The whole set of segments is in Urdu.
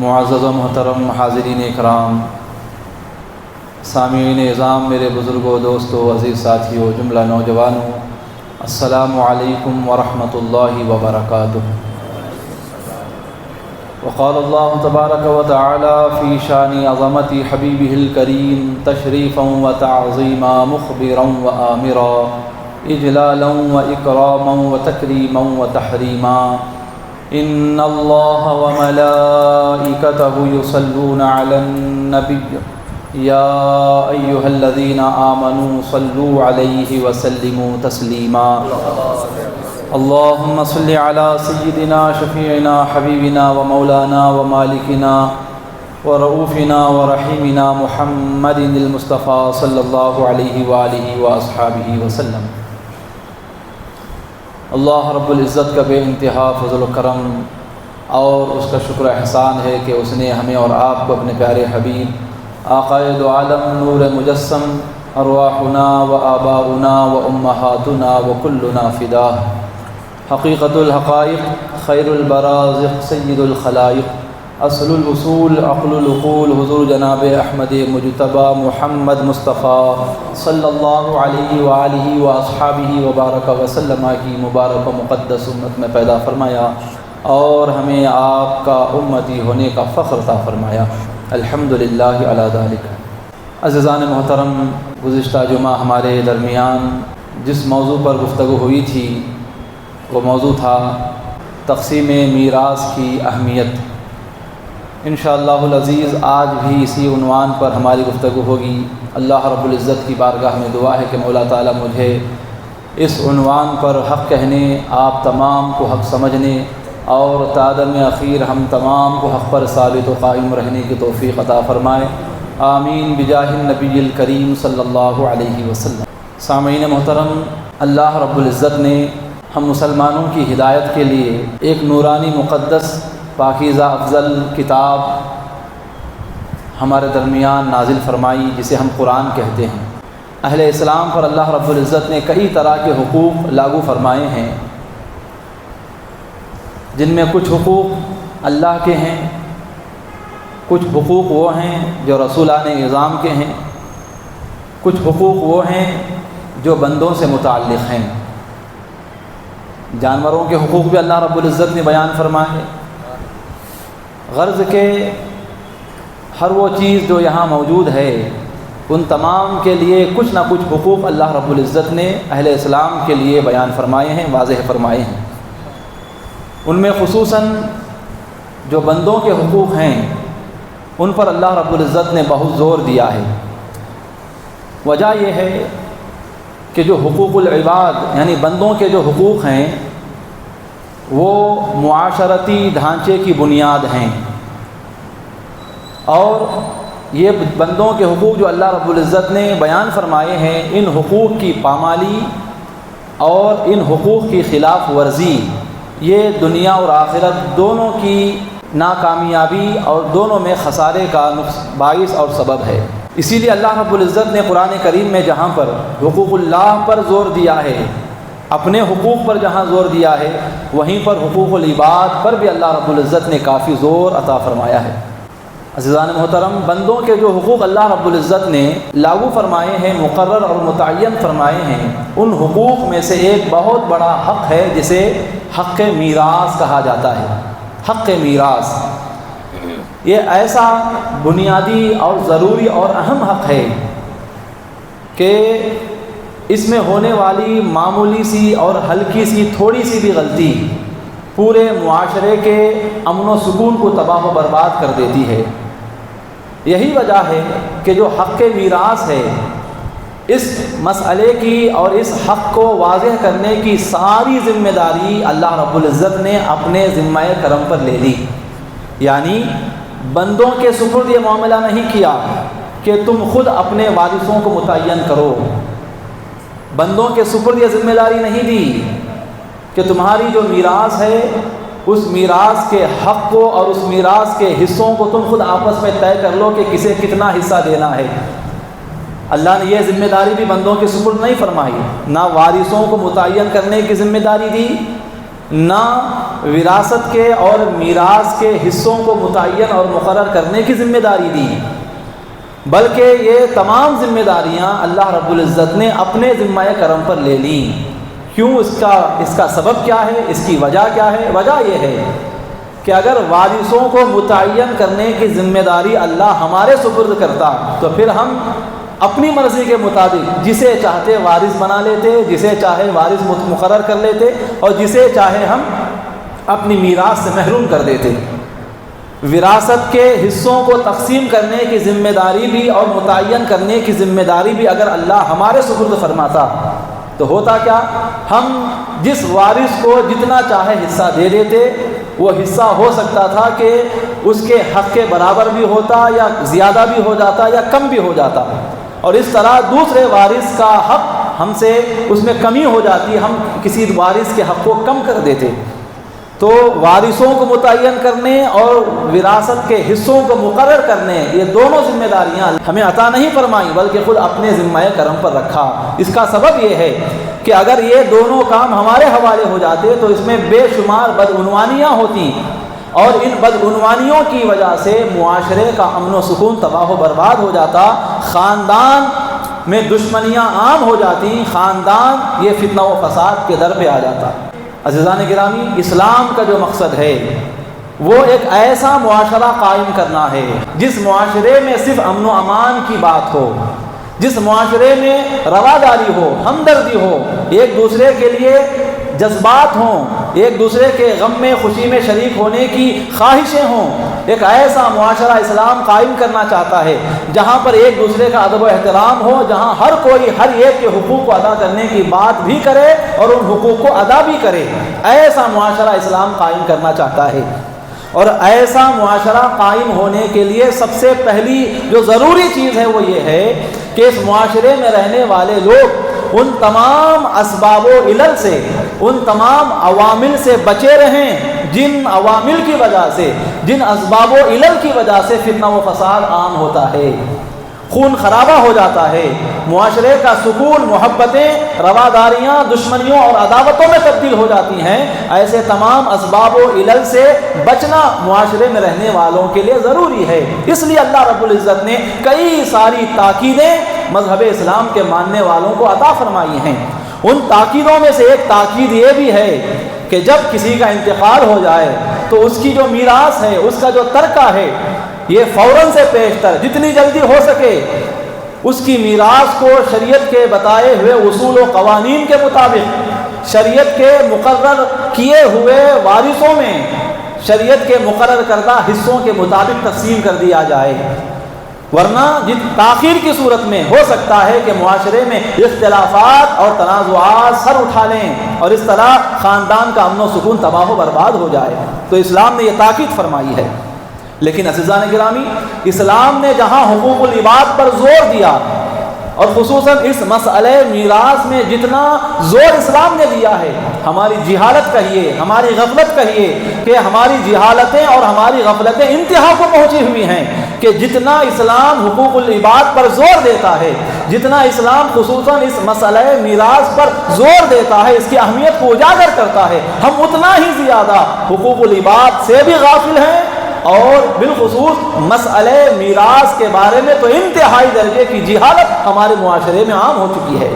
معزز و محترم حاضرین اکرام، سامعین اعظام، میرے بزرگوں، دوستوں، عزیز ساتھیوں، جملہ نوجوانوں، السلام علیکم ورحمۃ اللہ وبرکاتہ۔ وقال اللہ تبارک و تعالی فی شان عظمت حبیبہ الکریم تشریفا و تعظیما مخبرا و آمرا اجلالا و اکراما و تکریما و تحریما ان اللہ و ملائکتہ یصلون علی النبی یا ایہا الذین آمنوا صلوا علیہ وسلموا تسلیما۔ اللہم صل علی سیدنا شفیعنا حبیبنا و مولانا و مالکنا و رؤوفنا و رحیمنا محمد المصطفیٰ صلی اللہ علیہ وآلہ واصحابہ وسلم۔ اللہ رب العزت کا بے انتہا فضل و کرم اور اس کا شکر احسان ہے کہ اس نے ہمیں اور آپ کو اپنے پیارے حبیب آقائے دو عالم نور مجسم ارواحنا و آباؤنا و امہاتنا و کلنا فداہ حقیقت الحقائق خیر البرازق سید الخلائق اصل الوصول عقل العقول حضور جناب احمد مجتبی محمد مصطفیٰ صلی اللہ علیہ وآلہ واصحابہ وبارک وسلم کی مبارک و مقدس امت میں پیدا فرمایا اور ہمیں آپ کا امتی ہونے کا فخر عطا فرمایا۔ الحمدللہ علی ذالک۔ عزیزان محترم، گزشتہ جمعہ ہمارے درمیان جس موضوع پر گفتگو ہوئی تھی وہ موضوع تھا تقسیم میراث کی اہمیت۔ انشاءاللہ العزیز آج بھی اسی عنوان پر ہماری گفتگو ہوگی۔ اللہ رب العزت کی بارگاہ میں دعا ہے کہ مولا تعالیٰ مجھے اس عنوان پر حق کہنے، آپ تمام کو حق سمجھنے اور تعدم اخیر ہم تمام کو حق پر ثابت و قائم رہنے کی توفیق عطا فرمائے، آمین بجاہ النبی الکریم صلی اللہ علیہ وسلم۔ سامعین محترم، اللہ رب العزت نے ہم مسلمانوں کی ہدایت کے لیے ایک نورانی مقدس پاکیزہ افضل کتاب ہمارے درمیان نازل فرمائی جسے ہم قرآن کہتے ہیں۔ اہل اسلام پر اللہ رب العزت نے کئی طرح کے حقوق لاگو فرمائے ہیں، جن میں کچھ حقوق اللہ کے ہیں، کچھ حقوق وہ ہیں جو رسولان نظام کے ہیں، کچھ حقوق وہ ہیں جو بندوں سے متعلق ہیں۔ جانوروں کے حقوق بھی اللہ رب العزت نے بیان فرمائے، غرض کہ ہر وہ چیز جو یہاں موجود ہے ان تمام کے لیے کچھ نہ کچھ حقوق اللہ رب العزت نے اہل اسلام کے لیے بیان فرمائے ہیں، واضح فرمائے ہیں۔ ان میں خصوصاً جو بندوں کے حقوق ہیں ان پر اللہ رب العزت نے بہت زور دیا ہے۔ وجہ یہ ہے کہ جو حقوق العباد یعنی بندوں کے جو حقوق ہیں وہ معاشرتی ڈھانچے کی بنیاد ہیں، اور یہ بندوں کے حقوق جو اللہ رب العزت نے بیان فرمائے ہیں، ان حقوق کی پامالی اور ان حقوق کی خلاف ورزی یہ دنیا اور آخرت دونوں کی ناکامیابی اور دونوں میں خسارے کا باعث اور سبب ہے۔ اسی لیے اللہ رب العزت نے قرآن کریم میں جہاں پر حقوق اللہ پر زور دیا ہے، اپنے حقوق پر جہاں زور دیا ہے، وہیں پر حقوق العباد پر بھی اللہ رب العزت نے کافی زور عطا فرمایا ہے۔ عزیزان محترم، بندوں کے جو حقوق اللہ رب العزت نے لاگو فرمائے ہیں، مقرر اور متعین فرمائے ہیں، ان حقوق میں سے ایک بہت بڑا حق ہے جسے حق میراث کہا جاتا ہے۔ حق میراث یہ ایسا بنیادی اور ضروری اور اہم حق ہے کہ اس میں ہونے والی معمولی سی اور ہلکی سی تھوڑی سی بھی غلطی پورے معاشرے کے امن و سکون کو تباہ و برباد کر دیتی ہے۔ یہی وجہ ہے کہ جو حق میراث ہے، اس مسئلے کی اور اس حق کو واضح کرنے کی ساری ذمہ داری اللہ رب العزت نے اپنے ذمہ کرم پر لے لی۔ یعنی بندوں کے سپرد یہ معاملہ نہیں کیا کہ تم خود اپنے وارثوں کو متعین کرو، بندوں کے سپرد یہ ذمہ داری نہیں دی کہ تمہاری جو میراث ہے اس میراث کے حق کو اور اس میراث کے حصوں کو تم خود آپس میں طے کر لو کہ کسے کتنا حصہ دینا ہے۔ اللہ نے یہ ذمہ داری بھی بندوں کے سپرد نہیں فرمائی، نہ وارثوں کو متعین کرنے کی ذمہ داری دی، نہ وراثت کے اور میراث کے حصوں کو متعین اور مقرر کرنے کی ذمہ داری دی، بلکہ یہ تمام ذمہ داریاں اللہ رب العزت نے اپنے ذمہ کرم پر لے لیں۔ کیوں؟ اس کا سبب کیا ہے؟ اس کی وجہ کیا ہے؟ وجہ یہ ہے کہ اگر وارثوں کو متعین کرنے کی ذمہ داری اللہ ہمارے سپرد کرتا تو پھر ہم اپنی مرضی کے مطابق جسے چاہتے وارث بنا لیتے، جسے چاہے وارث مقرر کر لیتے، اور جسے چاہے ہم اپنی میراث سے محروم کر دیتے۔ وراثت کے حصوں کو تقسیم کرنے کی ذمہ داری بھی اور متعین کرنے کی ذمہ داری بھی اگر اللہ ہمارے سپرد فرماتا تو ہوتا کیا؟ ہم جس وارث کو جتنا چاہے حصہ دے دیتے، وہ حصہ ہو سکتا تھا کہ اس کے حق کے برابر بھی ہوتا، یا زیادہ بھی ہو جاتا، یا کم بھی ہو جاتا، اور اس طرح دوسرے وارث کا حق ہم سے اس میں کمی ہو جاتی، ہم کسی وارث کے حق کو کم کر دیتے۔ تو وارثوں کو متعین کرنے اور وراثت کے حصوں کو مقرر کرنے، یہ دونوں ذمہ داریاں ہمیں عطا نہیں فرمائیں بلکہ خود اپنے ذمہ کرم پر رکھا۔ اس کا سبب یہ ہے کہ اگر یہ دونوں کام ہمارے حوالے ہو جاتے تو اس میں بے شمار بدعنوانیاں ہوتی، اور ان بدعنوانیوں کی وجہ سے معاشرے کا امن و سکون تباہ و برباد ہو جاتا، خاندان میں دشمنیاں عام ہو جاتی، خاندان یہ فتنہ و فساد کے در پہ آ جاتا۔ عزیزان گرامی، اسلام کا جو مقصد ہے وہ ایک ایسا معاشرہ قائم کرنا ہے جس معاشرے میں صرف امن و امان کی بات ہو، جس معاشرے میں رواداری ہو، ہمدردی ہو، ایک دوسرے کے لیے جذبات ہوں، ایک دوسرے کے غم میں خوشی میں شریک ہونے کی خواہشیں ہوں۔ ایک ایسا معاشرہ اسلام قائم کرنا چاہتا ہے جہاں پر ایک دوسرے کا ادب و احترام ہو، جہاں ہر کوئی ہر ایک کے حقوق کو ادا کرنے کی بات بھی کرے اور ان حقوق کو ادا بھی کرے۔ ایسا معاشرہ اسلام قائم کرنا چاہتا ہے، اور ایسا معاشرہ قائم ہونے کے لیے سب سے پہلی جو ضروری چیز ہے وہ یہ ہے کہ اس معاشرے میں رہنے والے لوگ ان تمام اسباب و علل سے، ان تمام عوامل سے بچے رہیں جن عوامل کی وجہ سے، جن اسباب و علل کی وجہ سے فتنہ و فساد عام ہوتا ہے، خون خرابہ ہو جاتا ہے، معاشرے کا سکون، محبتیں، رواداریاں دشمنیوں اور عداوتوں میں تبدیل ہو جاتی ہیں۔ ایسے تمام اسباب و علل سے بچنا معاشرے میں رہنے والوں کے لیے ضروری ہے۔ اس لیے اللہ رب العزت نے کئی ساری تاکیدیں مذہب اسلام کے ماننے والوں کو عطا فرمائی ہیں۔ ان تاکیدوں میں سے ایک تاکید یہ بھی ہے کہ جب کسی کا انتقال ہو جائے تو اس کی جو میراث ہے، اس کا جو ترکہ ہے، یہ فوراً سے پیشتر جتنی جلدی ہو سکے اس کی میراث کو شریعت کے بتائے ہوئے اصول و قوانین کے مطابق، شریعت کے مقرر کیے ہوئے وارثوں میں شریعت کے مقرر کردہ حصوں کے مطابق تقسیم کر دیا جائے، ورنہ تاخیر کی صورت میں ہو سکتا ہے کہ معاشرے میں اختلافات اور تنازعات سر اٹھا لیں اور اس طرح خاندان کا امن و سکون تباہ و برباد ہو جائے۔ تو اسلام نے یہ تاکید فرمائی ہے۔ لیکن عزیزان گرامی، اسلام نے جہاں حقوق العباد پر زور دیا، اور خصوصاً اس مسئلہ میراث میں جتنا زور اسلام نے دیا ہے، ہماری جہالت کہیے، ہماری غفلت کہیے کہ ہماری جہالتیں اور ہماری غفلتیں انتہا کو پہنچی ہوئی ہیں کہ جتنا اسلام حقوق العباد پر زور دیتا ہے، جتنا اسلام خصوصاً اس مسئلہ میراث پر زور دیتا ہے، اس کی اہمیت کو اجاگر کرتا ہے، ہم اتنا ہی زیادہ حقوق العباد سے بھی غافل ہیں، اور بالخصوص مسئلہ میراث کے بارے میں تو انتہائی درجے کی جہالت ہمارے معاشرے میں عام ہو چکی ہے۔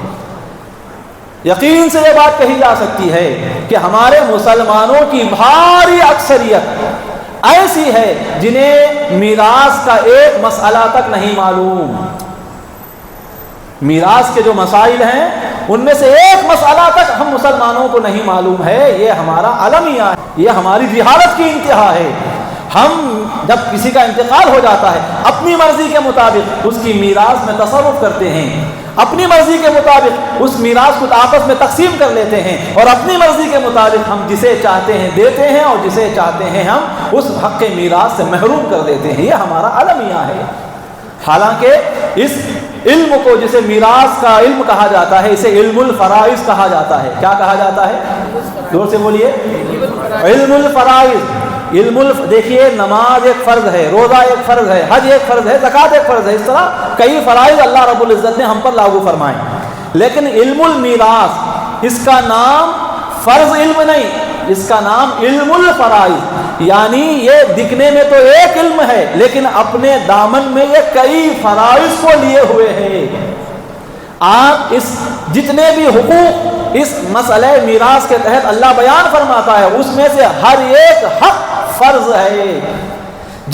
یقین سے یہ بات کہی جا سکتی ہے کہ ہمارے مسلمانوں کی بھاری اکثریت ایسی ہے جنہیں میراث کا ایک مسئلہ تک نہیں معلوم۔ میراث کے جو مسائل ہیں ان میں سے ایک مسئلہ تک ہم مسلمانوں کو نہیں معلوم ہے۔ یہ ہمارا المیہ ہے، یہ ہماری جہالت کی انتہا ہے۔ ہم جب کسی کا انتقال ہو جاتا ہے اپنی مرضی کے مطابق اس کی میراث میں تصرف کرتے ہیں، اپنی مرضی کے مطابق اس میراث کو آپس میں تقسیم کر لیتے ہیں، اور اپنی مرضی کے مطابق ہم جسے چاہتے ہیں دیتے ہیں اور جسے چاہتے ہیں ہم اس حق میراث سے محروم کر دیتے ہیں۔ یہ ہمارا المیہ ہے۔ حالانکہ اس علم کو جسے میراث کا علم کہا جاتا ہے، اسے علم الفرائض کہا جاتا ہے۔ کیا کہا جاتا ہے؟ زور سے بولیے۔ علم الفرائض۔ دیکھیے، نماز ایک فرض ہے، روزہ ایک فرض ہے، حج ایک فرض ہے، زکوٰۃ ایک فرض ہے، اس طرح کئی فرائض اللہ رب العزت نے ہم پر لاگو فرمائے۔ لیکن علم المیراث، اس کا نام فرض علم نہیں، اس کا نام علم الفرائض، یعنی یہ دکھنے میں تو ایک علم ہے لیکن اپنے دامن میں یہ کئی فرائض کو لیے ہوئے ہیں۔ آپ اس جتنے بھی حقوق اس مسئلہ میراث کے تحت اللہ بیان فرماتا ہے اس میں سے ہر ایک حق فرض ہے۔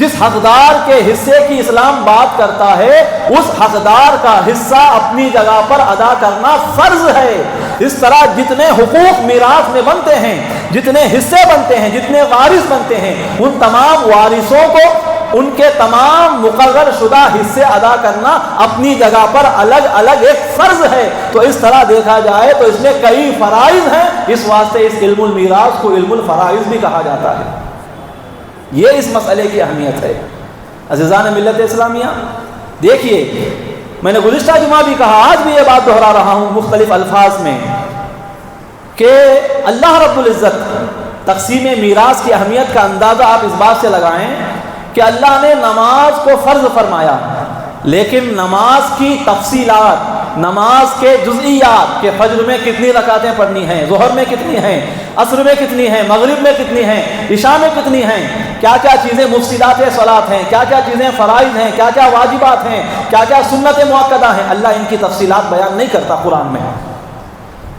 جس حقدار کے حصے کی اسلام بات کرتا ہے اس حقدار کا حصہ اپنی جگہ پر ادا کرنا فرض ہے۔ اس طرح جتنے حقوق میراث میں بنتے ہیں، جتنے حصے بنتے ہیں، جتنے وارث بنتے ہیں، ان تمام وارثوں کو ان کے تمام مقرر شدہ حصے ادا کرنا اپنی جگہ پر الگ الگ ایک فرض ہے۔ تو اس طرح دیکھا جائے تو اس میں کئی فرائض ہیں، اس واسطے اس علم المیراث کو علم الفرائض بھی کہا جاتا ہے۔ یہ اس مسئلے کی اہمیت ہے۔ عزیزان ملت اسلامیہ، دیکھیے میں نے گزشتہ جمعہ بھی کہا، آج بھی یہ بات دہرا رہا ہوں مختلف الفاظ میں، کہ اللہ رب العزت تقسیم میراث کی اہمیت کا اندازہ آپ اس بات سے لگائیں کہ اللہ نے نماز کو فرض فرمایا، لیکن نماز کی تفصیلات، نماز کے جزئیات کہ فجر میں کتنی رکعتیں پڑھنی ہیں، ظہر میں کتنی ہیں، عصر میں کتنی ہیں، مغرب میں کتنی ہیں، عشاء میں کتنی ہیں، کیا کیا چیزیں مفسدات صلاۃ ہیں، کیا کیا چیزیں فرائض ہیں، کیا کیا واجبات ہیں، کیا کیا سنت مؤکدہ ہیں، اللہ ان کی تفصیلات بیان نہیں کرتا قرآن میں۔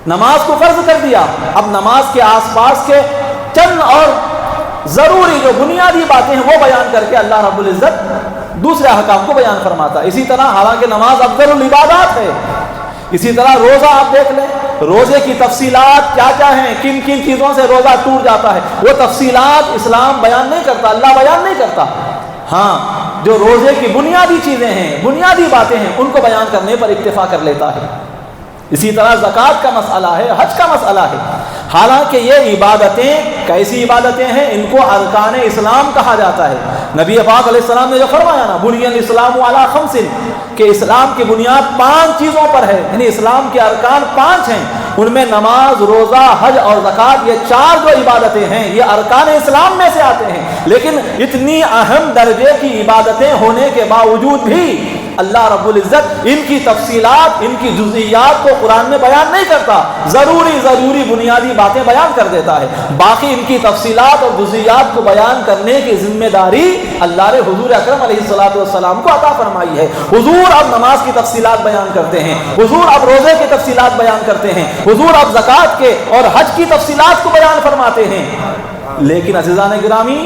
نماز کو فرض کر دیا، اب نماز کے آس پاس کے چند اور ضروری جو بنیادی باتیں ہیں وہ بیان کر کے اللہ رب العزت دوسرے احکام کو بیان فرماتا ہے۔ اسی طرح حالانکہ نماز افضل العبادات ہے، اسی طرح روزہ آپ دیکھ لیں، روزے کی تفصیلات کیا کیا ہیں، کن کن چیزوں سے روزہ ٹوٹ جاتا ہے، وہ تفصیلات اسلام بیان نہیں کرتا، اللہ بیان نہیں کرتا۔ ہاں جو روزے کی بنیادی چیزیں ہیں، بنیادی باتیں ہیں، ان کو بیان کرنے پر اکتفا کر لیتا ہے۔ اسی طرح زکوٰۃ کا مسئلہ ہے، حج کا مسئلہ ہے، حالانکہ یہ عبادتیں کیسی عبادتیں ہیں، ان کو ارکان اسلام کہا جاتا ہے۔ نبی پاک علیہ السلام نے جو فرمایا نا، بنی الاسلام علی خمس، کہ اسلام کی بنیاد 5 چیزوں پر ہے، یعنی اسلام کے ارکان 5 ہیں، ان میں نماز، روزہ، حج اور زکوٰۃ، یہ 4 جو عبادتیں ہیں یہ ارکان اسلام میں سے آتے ہیں۔ لیکن اتنی اہم درجے کی عبادتیں ہونے کے باوجود بھی اللہ رب العزت ان کی تفصیلات، ان کی جزئیات کو قرآن میں بیان نہیں کرتا، ضروری بنیادی باتیں بیان کر دیتا ہے، باقی ان کی تفصیلات اور جزئیات کو بیان کرنے کی ذمہ داری اللہ نے حضور اکرم علیہ الصلوۃ والسلام کو عطا فرمائی ہے۔ حضور اب نماز کی تفصیلات بیان کرتے ہیں، حضور اب روزے کی تفصیلات بیان کرتے ہیں، حضور اب زکوٰۃ کے اور حج کی تفصیلات کو بیان فرماتے ہیں۔ لیکن عزیزان گرامی،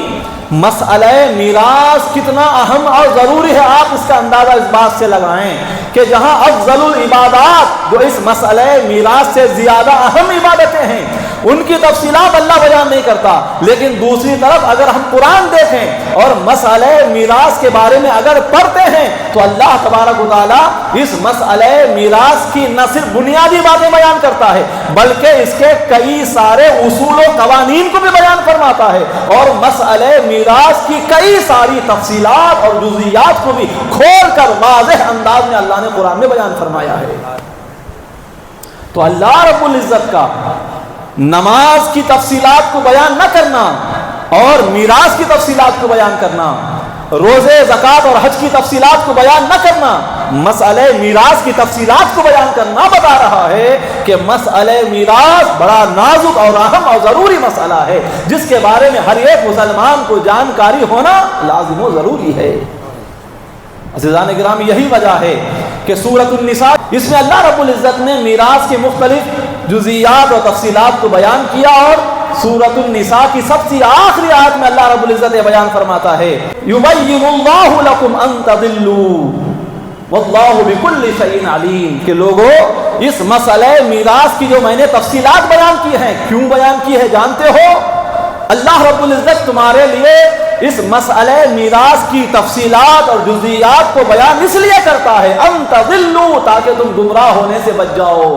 مسئلہ میراث کتنا اہم اور ضروری ہے، آپ اس کا اندازہ اس بات سے لگائیں کہ جہاں افضل العبادات جو اس مسئلہ میراث سے زیادہ اہم عبادتیں ہیں ان کی تفصیلات اللہ بیان نہیں کرتا، لیکن دوسری طرف اگر ہم قرآن دیکھیں اور مسئلہ میراث کے بارے میں اگر پڑھتے ہیں تو اللہ تبارک و تعالیٰ اس مسئلہ میراث کی نہ صرف بنیادی باتیں بیان کرتا ہے بلکہ اس کے کئی سارے اصول و قوانین کو بھی بیان فرماتا ہے، اور مسئلہ میراث کی کئی ساری تفصیلات اور جزئیات کو بھی کھول کر واضح انداز میں اللہ نے قرآن میں بیان فرمایا ہے۔ تو اللہ رب العزت کا نماز کی تفصیلات کو بیان نہ کرنا اور میراث کی تفصیلات کو بیان کرنا، روزے، زکوٰۃ اور حج کی تفصیلات کو بیان نہ کرنا، مسئلہ میراث کی تفصیلات کو بیان کرنا بتا رہا ہے کہ مسئلہ میراث بڑا نازک اور اہم اور ضروری مسئلہ ہے جس کے بارے میں ہر ایک مسلمان کو جانکاری ہونا لازم و ضروری ہے۔ عزیزان گرامی، یہی وجہ ہے کہ سورۃ النساء، اس میں اللہ رب العزت نے میراث کی مختلف جزئیات اور تفصیلات کو بیان کیا، اور سورۃ النساء کی سب سے آخری آیت میں اللہ رب العزت یہ بیان فرماتا ہے یبین اللہ لکم ان تضلوا واللہ بکل شیء علیم، کہ لوگوں اس مسئلہ میراث کی جو میں نے تفصیلات بیان کی ہیں، کیوں بیان کی ہے جانتے ہو؟ اللہ رب العزت تمہارے لیے اس مسئلہ میراث کی تفصیلات اور جزئیات کو بیان اس لیے کرتا ہے ان تضلوا، تاکہ تم گمراہ ہونے سے بچ جاؤ،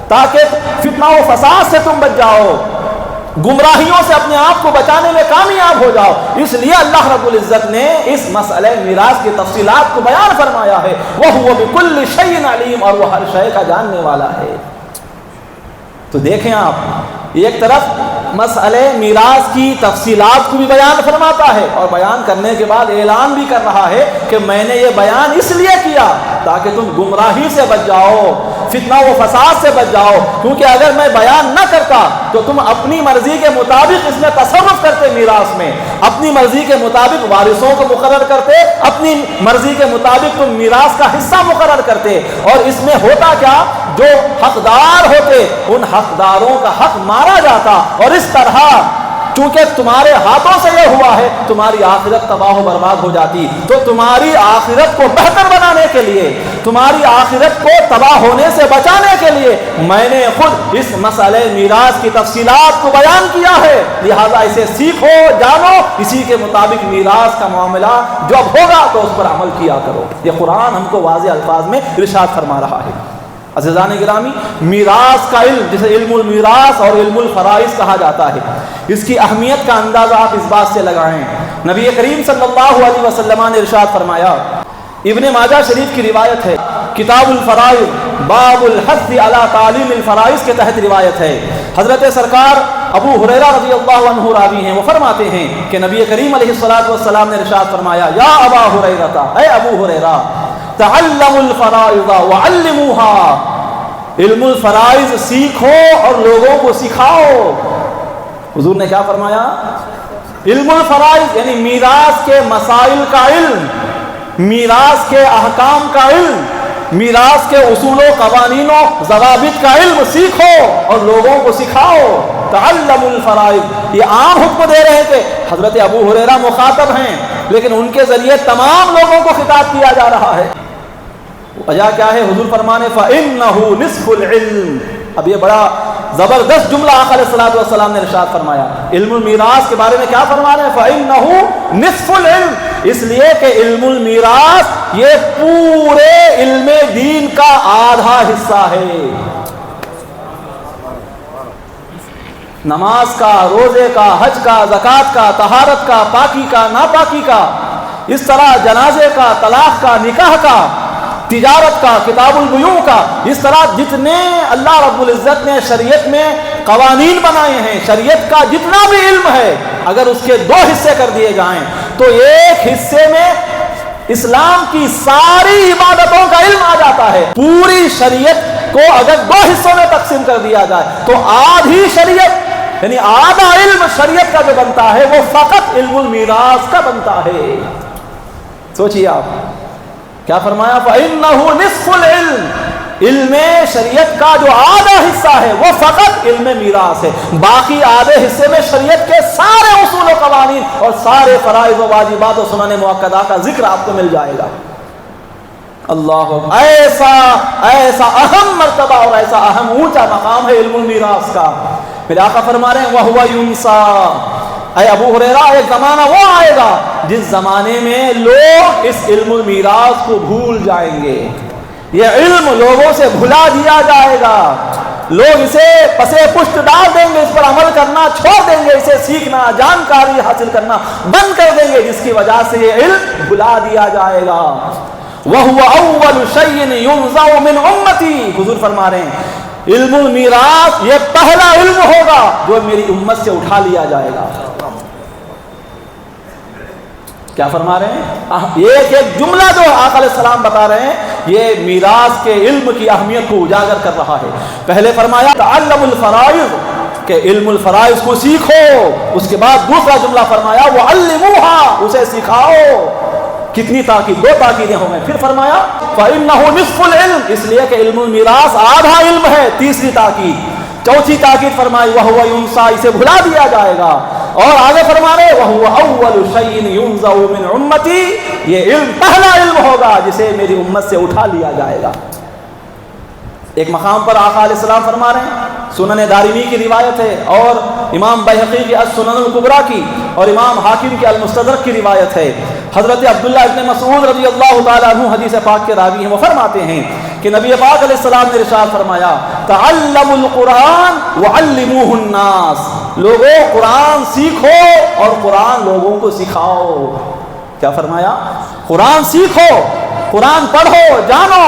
تاکہ فتنہ و فساد سے تم بچ جاؤ، گمراہیوں سے اپنے آپ کو بچانے میں کامیاب ہو جاؤ۔ اس لیے اللہ رب العزت نے اس مسئلہ میراث کی تفصیلات کو بیان فرمایا ہے، وَهُوَ بِكُلِّ شَيْءٍ عَلِيمٌ، اور وہ ہر شے کا جاننے والا ہے۔ تو دیکھیں آپ، ایک طرف مسئلہ میراث کی تفصیلات کو بھی بیان فرماتا ہے اور بیان کرنے کے بعد اعلان بھی کر رہا ہے کہ میں نے یہ بیان اس لیے کیا تاکہ تم گمراہی سے بچ جاؤ، فتنہ و فساد سے بچ جاؤ، کیونکہ اگر میں بیان نہ کرتا تو تم اپنی مرضی کے مطابق اس میں تصرف کرتے، میراث میں اپنی مرضی کے مطابق وارثوں کو مقرر کرتے، اپنی مرضی کے مطابق تم میراث کا حصہ مقرر کرتے، اور اس میں ہوتا کیا، جو حقدار ہوتے ان حقداروں کا حق مارا جاتا، اور اس طرح چونکہ تمہارے ہاتھوں سے یہ ہوا ہے تمہاری آخرت تباہ و برباد ہو جاتی۔ تو تمہاری آخرت کو بہتر بنانے کے لیے، تمہاری آخرت کو تباہ ہونے سے بچانے کے لیے میں نے خود اس مسئلے میراث کی تفصیلات کو بیان کیا ہے، لہذا اسے سیکھو، جانو، اسی کے مطابق میراث کا معاملہ جب ہوگا تو اس پر عمل کیا کرو۔ یہ قرآن ہم کو واضح الفاظ میں ارشاد فرما رہا ہے۔ عزیزان گرامی، میراث کا علم جسے علم المیراث اور علم الفرائض کہا جاتا ہے، اس کی اہمیت کا اندازہ آپ اس بات سے لگائیں۔ نبی کریم صلی اللہ علیہ وسلم نے ارشاد فرمایا، ابن ماجہ شریف کی روایت ہے، کتاب الفرائض باب الحث علی تعلیم الفرائض کے تحت روایت ہے۔ حضرت سرکار ابو ہریرہ رضی اللہ عنہ راوی ہیں، وہ فرماتے ہیں کہ نبی کریم علیہ الصلوۃ والسلام نے ارشاد فرمایا، یا ابا ہریرہ، اے ابو ہریرہ، تعلموا الفرائض وعلموها، علم الفرائض سیکھو اور لوگوں کو سکھاؤ۔ حضور نے کیا فرمایا؟ علم الفرائض یعنی میراث کے مسائل کا علم، میراث کے احکام کا علم، میراث کے اصول و قوانین و ضوابط کا علم سیکھو اور لوگوں کو سکھاؤ۔ تعلموا الفرائض، یہ عام حکم دے رہے تھے، حضرت ابو ہریرہ مخاطب ہیں لیکن ان کے ذریعے تمام لوگوں کو خطاب کیا جا رہا ہے۔ وجہ کیا ہے؟ حضور فرمانے فَإِنَّهُ نِصْفُ الْعِلْمِ۔ اب یہ بڑا زبردست جملہ آقا علیہ الصلوۃ والسلام نے ارشاد فرمایا، علم المیراث کے بارے میں کیا فرما رہے ہیں؟ فَإِنَّهُ نِصْفُ الْعِلْمِ، اس لیے کہ علم المیراث یہ پورے علم دین کا آدھا حصہ ہے۔ نماز کا، روزے کا، حج کا، زکوٰۃ کا، طہارت کا، پاکی کا، ناپاکی کا، اس طرح جنازے کا، طلاق کا، نکاح کا، تجارت کا، کتاب البیوع کا، اس طرح جتنے اللہ رب العزت نے شریعت میں قوانین بنائے ہیں، شریعت کا جتنا بھی علم ہے، اگر اس کے دو حصے کر دیے جائیں تو ایک حصے میں اسلام کی ساری عبادتوں کا علم آ جاتا ہے۔ پوری شریعت کو اگر دو حصوں میں تقسیم کر دیا جائے تو آدھی شریعت یعنی آدھا علم شریعت کا جو بنتا ہے وہ فقط علم المیراث کا بنتا ہے۔ سوچئے آپ کیا فرمایا؟ فَإِنَّهُ نِصْفُ الْعِلْمِ، علم شریعت کا جو آدھا حصہ ہے وہ فقط علم میراث ہے، باقی آدھے حصے میں شریعت کے سارے اصول و قوانین اور سارے فرائض و واجبات و سنن مؤکدہ کا ذکر آپ کو مل جائے گا۔ اللہ، ایسا اہم مرتبہ اور ایسا اہم اونچا مقام ہے علم المیراث کا۔ پھر آقا فرما رہے ہیں وَهُوَ يُنْسَى، اے ابو ہریرہ ایک زمانہ وہ آئے گا جس زمانے میں لوگ اس علم المیراث کو بھول جائیں گے، یہ علم لوگوں سے بھلا دیا جائے گا، لوگ اسے پسے پشت ڈال دیں گے، اس پر عمل کرنا چھوڑ دیں گے، اسے سیکھنا، جانکاری حاصل کرنا بند کر دیں گے، جس کی وجہ سے یہ علم بھلا دیا جائے گا۔ وَهُوَ أَوَّلُ شَيْءٍ يُنْزَعُ مِنْ أُمَّتِي، حضور فرما رہے ہیں علم المیراث یہ پہلا علم ہوگا جو میری امت سے اٹھا لیا جائے گا۔ کیا فرما رہے ہیں؟ ایک جملہ جو آقا علیہ السلام بتا رہے ہیں یہ میراث کے علم کی اہمیت کو اجاگر کر رہا ہے۔ پہلے فرمایا تعلموا الفرائض کہ علم الفرائض کو سیکھو، اس کے بعد دوسرا جملہ فرمایا وعلموها، اسے سکھاؤ۔ کتنی تاکید؟ دو تاکیدیں ہوں گے۔ پھر فرمایا فإنه نصف العلم، اس لیے کہ علم المیراث آدھا علم ہے، تیسری تاکید۔ چوتھی تاکید فرمائی وَهُوَ يُنْسَى، اسے بھلا دیا جائے گا، اور آگے فرما رہے وَهُوَ أَوَّلُ شَيْءٍ يُنْزَعُ مِنْ أُمَّتِي، یہ علم پہلا علم ہوگا جسے میری امت سے اٹھا لیا جائے گا۔ ایک مقام پر آقا علیہ السلام فرما رہے ہیں، سنن دارمی کی روایت ہے اور امام بیہقی کی السنن الکبریٰ کی اور امام حاکم کی المستدرک کی روایت ہے، حضرت عبداللہ ابن مسعود رضی اللہ تعالیٰ عنہ حدیث پاک کے راوی ہیں، وہ فرماتے ہیں کہ نبی پاک علیہ السلام نے ارشاد فرمایا تعلموا القرآن وعلموه الناس، لوگوں قرآن سیکھو اور قرآن لوگوں کو سکھاؤ۔ کیا فرمایا؟ قرآن سیکھو، قرآن پڑھو، جانو،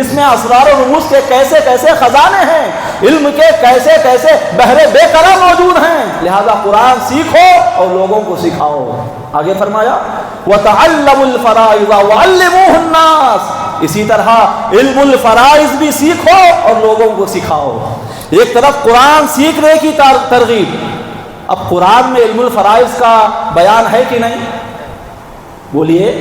اس میں اسرار و رموز کے کیسے کیسے خزانے ہیں، علم کے کیسے کیسے بحر بے قرار موجود ہیں، لہذا قرآن سیکھو اور لوگوں کو سکھاؤ۔ آگے فرمایا وَتَعَلَّمُوا الْفَرَائِضَ وَعَلِّمُوهُ النَّاسَ، اسی طرح علم الفرائض بھی سیکھو اور لوگوں کو سکھاؤ۔ ایک طرف قرآن سیکھنے کی ترغیب، اب قرآن میں علم الفرائض کا بیان ہے کہ نہیں؟ بولیے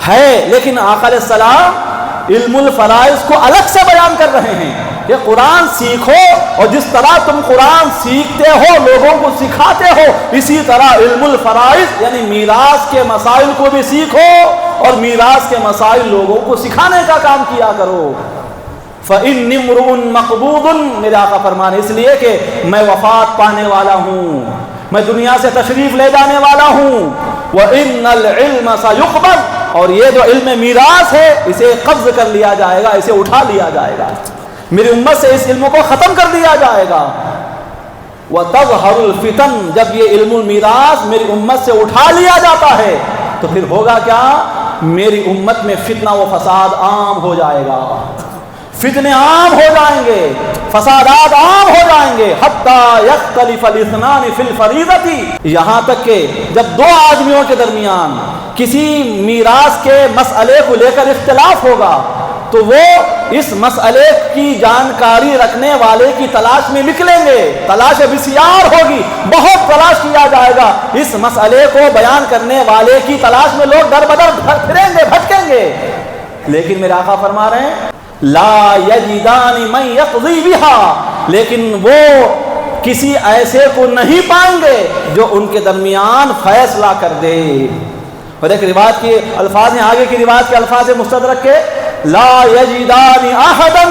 ہے، لیکن آقا علیہ السلام علم الفرائض کو الگ سے بیان کر رہے ہیں کہ قرآن سیکھو، اور جس طرح تم قرآن سیکھتے ہو لوگوں کو سکھاتے ہو، اسی طرح علم الفرائض یعنی میراث کے مسائل کو بھی سیکھو اور میراث کے مسائل لوگوں کو سکھانے کا کام کیا کرو۔ فَإِنِّ امْرُؤٌ مَقْبُوضٌ، میرے آقا فرمانے اس لیے کہ میں وفات پانے والا ہوں، میں دنیا سے تشریف لے جانے والا ہوں۔ وَإِنَّ الْعِلْمَ سَيُقْبَضْ، اور یہ جو علم میراث ہے اسے قبض کر لیا جائے گا، اسے اٹھا لیا جائے گا، میری امت سے اس علم کو ختم کر دیا جائے گا۔ وَتَظْهَرُ الْفِتَنُ، جب یہ علم المیراث میری امت سے اٹھا لیا جاتا ہے تو پھر ہوگا کیا؟ میری امت میں فتنہ و فساد عام ہو جائے گا، فتنے عام ہو جائیں گے، فسادات عام ہو جائیں گے۔ حتی یختلف الاثنان فی الفریضۃ، یہاں تک کہ جب دو آدمیوں کے درمیان کسی میراث کے مسئلے کو لے کر اختلاف ہوگا تو وہ اس مسئلے کی جانکاری رکھنے والے کی تلاش میں نکلیں گے، تلاش بسیار ہوگی، بہت تلاش کیا جائے گا، اس مسئلے کو بیان کرنے والے کی تلاش میں لوگ در بدر پھریں گے، بھٹکیں گے، لیکن میرے آقا فرما رہے ہیں لا یجدان من یقضی بہا، لیکن وہ کسی ایسے کو نہیں پائیں گے جو ان کے درمیان فیصلہ کر دے۔ اور ایک روایت کے الفاظ ہیں، آگے کی روایت کے الفاظ مستدرک کے لا یجدان احدا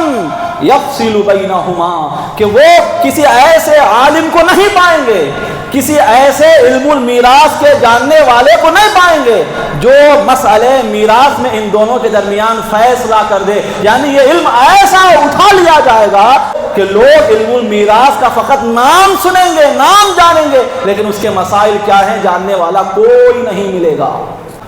یفصل بینہما، کہ وہ کسی ایسے عالم کو نہیں پائیں گے، کسی ایسے علم المیراث کے جاننے والے کو نہیں پائیں گے جو مسئلے میراث میں ان دونوں کے درمیان فیصلہ کر دے۔ یعنی یہ علم ایسا اٹھا لیا جائے گا کہ لوگ علم المیراث کا فقط نام سنیں گے، نام جانیں گے، لیکن اس کے مسائل کیا ہیں جاننے والا کوئی نہیں ملے گا۔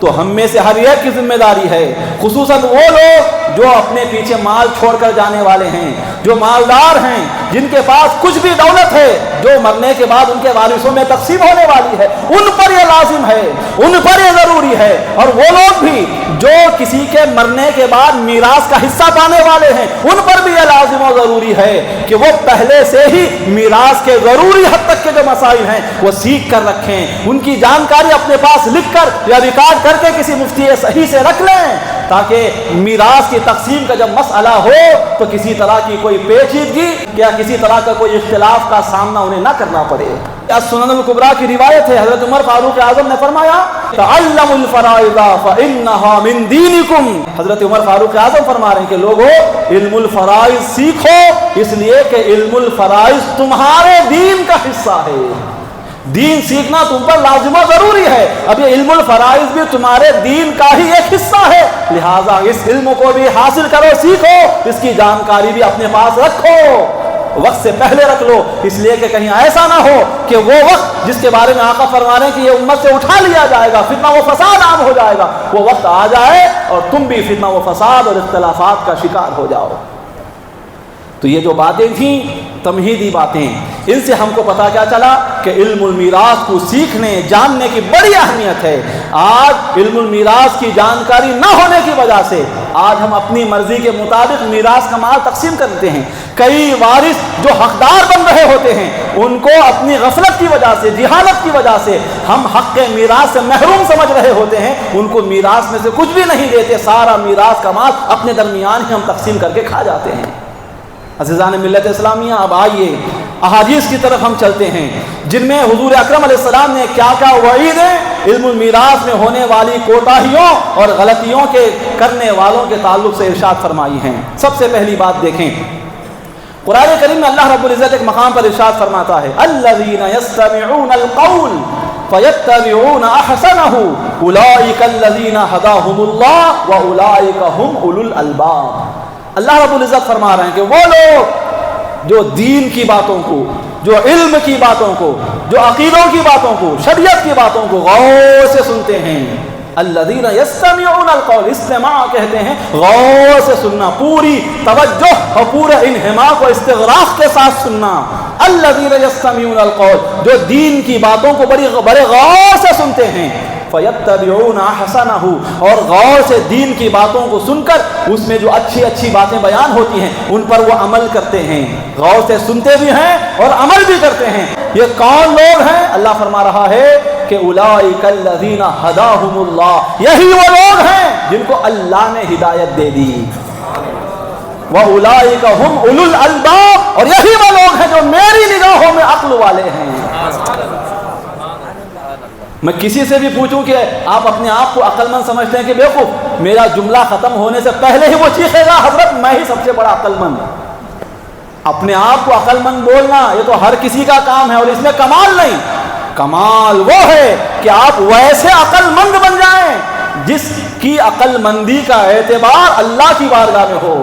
تو ہم میں سے ہر ایک کی ذمہ داری ہے، خصوصاً وہ لوگ جو اپنے پیچھے مال چھوڑ کر جانے والے ہیں، جو مالدار ہیں، جن کے پاس کچھ بھی دولت ہے جو مرنے کے بعد ان کے وارثوں میں تقسیم ہونے والی ہے، ان پر یہ لازم ہے، ان پر یہ ضروری ہے۔ اور وہ لوگ بھی جو کسی کے مرنے کے بعد میراث کا حصہ پانے والے ہیں، ان پر بھی یہ لازم و ضروری ہے کہ وہ پہلے سے ہی میراث کے ضروری حد تک کے جو مسائل ہیں وہ سیکھ کر رکھیں، ان کی جانکاری اپنے پاس لکھ کر یا ریکارڈ کر کے کسی مفتی صحیح سے رکھ لیں، تاکہ میراث کی تقسیم کا جب مسئلہ ہو تو کسی طرح کی کوئی پیچیدگی یا کسی طرح کا کوئی اختلاف کا سامنا انہیں نہ کرنا پڑے۔ سنن الکبریٰ کی روایت ہے، حضرت عمر فاروق اعظم نے فرمایا تعلموا الفرائض فانها من دینکم، حضرت عمر فاروق اعظم فرما رہے ہیں کہ لوگوں علم الفرائض سیکھو، اس لیے کہ علم الفرائض تمہارے دین کا حصہ ہے، دین سیکھنا تم پر لازم و ضروری ہے۔ اب یہ علم الفرائض بھی تمہارے دین کا ہی ایک حصہ ہے، لہٰذا اس علم کو بھی حاصل کرو، سیکھو، اس کی جانکاری بھی اپنے پاس رکھو، وقت سے پہلے رکھ لو، اس لیے کہ کہیں ایسا نہ ہو کہ وہ وقت جس کے بارے میں آقا فرما رہے ہیں کہ یہ امت سے اٹھا لیا جائے گا، فتنہ و فساد عام ہو جائے گا، وہ وقت آ جائے اور تم بھی فتنہ و فساد اور اختلافات کا شکار ہو جاؤ۔ تو یہ جو باتیں تھیں تمہیدی باتیں، ان سے ہم کو پتہ کیا چلا کہ علم المیراث کو سیکھنے جاننے کی بڑی اہمیت ہے۔ آج علم المیراث کی جانکاری نہ ہونے کی وجہ سے آج ہم اپنی مرضی کے مطابق میراث کا مال تقسیم کرتے ہیں، کئی وارث جو حقدار بن رہے ہوتے ہیں ان کو اپنی غفلت کی وجہ سے، جہالت کی وجہ سے ہم حق میراث سے محروم سمجھ رہے ہوتے ہیں، ان کو میراث میں سے کچھ بھی نہیں دیتے، سارا میراث کا مال اپنے درمیان ہی ہم تقسیم کر کے کھا جاتے ہیں۔ عزیزان ملت اسلامیہ، اب آئیے احادیث کی طرف ہم چلتے ہیں جن میں حضور اکرم علیہ السلام نے کیا کیا وعیدیں علم المیراث میں ہونے والی کوتاہیوں اور غلطیوں کے کرنے والوں کے تعلق سے ارشاد فرمائی ہیں۔ سب سے پہلی بات دیکھیں، قرآن کریم میں اللہ رب العزت ایک مقام پر ارشاد فرماتا ہے الذین یستمعون القول فیتبعون احسنہ اولئک الذین ہداہم اللہ واولئک هم اولو الالباب۔ اللہ رب العزت فرما رہے ہیں کہ وہ لوگ جو دین کی باتوں کو، جو علم کی باتوں کو، جو عقیدوں کی باتوں کو، شریعت کی باتوں کو غور سے سنتے ہیں، الذین یستمعون القول، استماع کہتے ہیں غور سے سننا، پوری توجہ اور پورے انہماک و استغراق کے ساتھ سننا۔ الذین یستمعون القول، جو دین کی باتوں کو بڑے غور سے سنتے ہیں، فَيَتَّبِعُونَ أَحْسَنَهُ، اور غور سے دین کی باتوں کو سن کر اس میں جو اچھی اچھی باتیں بیان ہوتی ہیں ان پر وہ عمل کرتے ہیں، غور سے سنتے بھی ہیں اور عمل بھی کرتے ہیں۔ یہ کون لوگ ہیں؟ اللہ فرما رہا ہے کہ اولئک الذین ھداھم اللہ، یہی وہ لوگ ہیں جن کو اللہ نے ہدایت دے دی۔ وَأُولَئِكَ هُمْ أُولُو الْأَلْبَابِ، اور یہی وہ لوگ ہیں جو میری نگاہوں میں عقل والے ہیں۔ میں کسی سے بھی پوچھوں کہ آپ اپنے آپ کو عقل مند سمجھتے ہیں کہ بیوقوف، میرا جملہ ختم ہونے سے پہلے ہی وہ چیخے گا حضرت میں ہی سب سے بڑا عقل مند۔ اپنے آپ کو عقل مند بولنا یہ تو ہر کسی کا کام ہے، اور اس میں کمال نہیں، کمال وہ ہے کہ آپ ویسے عقل مند بن جائیں جس کی عقل مندی کا اعتبار اللہ کی بارگاہ میں ہو۔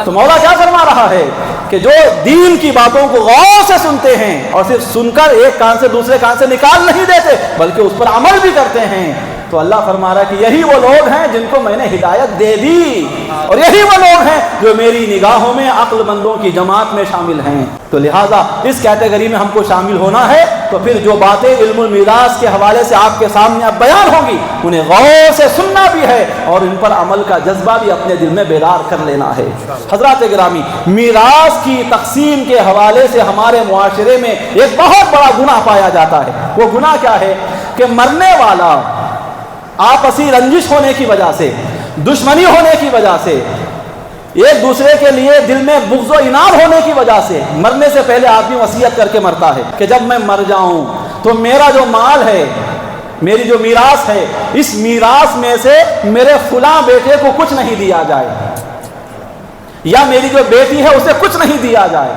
تو مولا کیا فرما رہا ہے کہ جو دین کی باتوں کو غور سے سنتے ہیں اور صرف سن کر ایک کان سے دوسرے کان سے نکال نہیں دیتے بلکہ اس پر عمل بھی کرتے ہیں، تو اللہ فرما رہا ہے کہ یہی وہ لوگ ہیں جن کو میں نے ہدایت دے دی، اور یہی وہ لوگ ہیں جو میری نگاہوں میں عقل مندوں کی جماعت میں شامل ہیں۔ تو لہٰذا اس کیٹیگری میں ہم کو شامل ہونا ہے، تو پھر جو باتیں علم المیراث کے حوالے سے آپ کے سامنے اب بیان ہوں گی انہیں غور سے سننا بھی ہے اور ان پر عمل کا جذبہ بھی اپنے دل میں بیدار کر لینا ہے۔ حضرات گرامی، میراث کی تقسیم کے حوالے سے ہمارے معاشرے میں ایک بہت بڑا گناہ پایا جاتا ہے۔ وہ گناہ کیا ہے کہ مرنے والا آپسی رنجش ہونے کی وجہ سے، دشمنی ہونے کی وجہ سے، ایک دوسرے کے لیے دل میں بغض و اناد ہونے کی وجہ سے مرنے سے پہلے آدمی وصیت کر کے مرتا ہے کہ جب میں مر جاؤں تو میرا جو مال ہے، میری جو میراث ہے، اس میراث میں سے میرے فلاں بیٹے کو کچھ نہیں دیا جائے، یا میری جو بیٹی ہے اسے کچھ نہیں دیا جائے،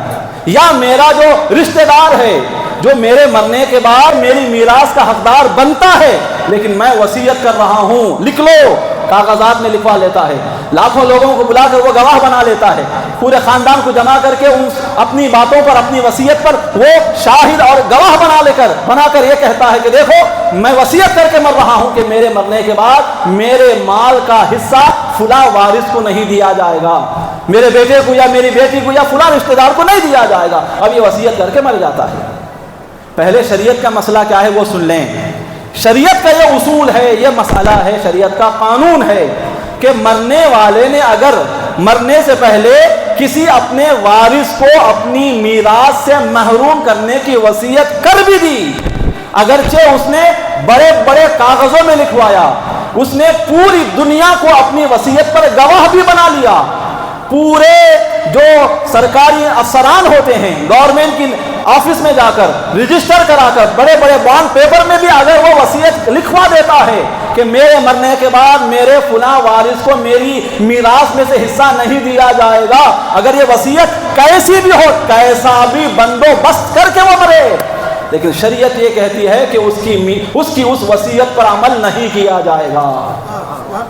یا میرا جو رشتہ دار ہے جو میرے مرنے کے بعد میری میراث کا حقدار بنتا ہے لیکن میں وصیت کر رہا ہوں، لکھ لو، کاغذات میں لکھوا لیتا ہے، لاکھوں لوگوں کو بلا کر وہ گواہ بنا لیتا ہے، پورے خاندان کو جمع کر کے ان اپنی باتوں پر، اپنی وصیت پر وہ شاہد اور گواہ بنا کر یہ کہتا ہے کہ دیکھو میں وصیت کر کے مر رہا ہوں کہ میرے مرنے کے بعد میرے مال کا حصہ فلاں وارث کو نہیں دیا جائے گا، میرے بیٹے کو یا میری بیٹی کو یا فلاں رشتہ دار کو نہیں دیا جائے گا۔ اب یہ وصیت کر کے مر جاتا ہے۔ پہلے شریعت کا مسئلہ کیا ہے وہ سن لیں۔ شریعت کا یہ اصول ہے، یہ مسئلہ ہے، شریعت کا قانون ہے کہ مرنے والے نے اگر مرنے سے پہلے کسی اپنے وارث کو اپنی میراث سے محروم کرنے کی وصیت کر بھی دی، اگرچہ اس نے بڑے بڑے کاغذوں میں لکھوایا، اس نے پوری دنیا کو اپنی وصیت پر گواہ بھی بنا لیا، پورے جو سرکاری افسران ہوتے ہیں گورنمنٹ کی آفس میں جا کر رجسٹر کرا کر بڑے بڑے بانڈ پیپر میں بھی اگر وہ وصیت لکھوا دیتا ہے کہ میرے مرنے کے بعد میرے فلاں وارث کو میری میراث میں سے حصہ نہیں دیا جائے گا، اگر یہ وصیت کیسی بھی ہو، کیسا بھی بندوبست کر کے وہ مرے، لیکن شریعت یہ کہتی ہے کہ اس کی وصیت پر عمل نہیں کیا جائے گا۔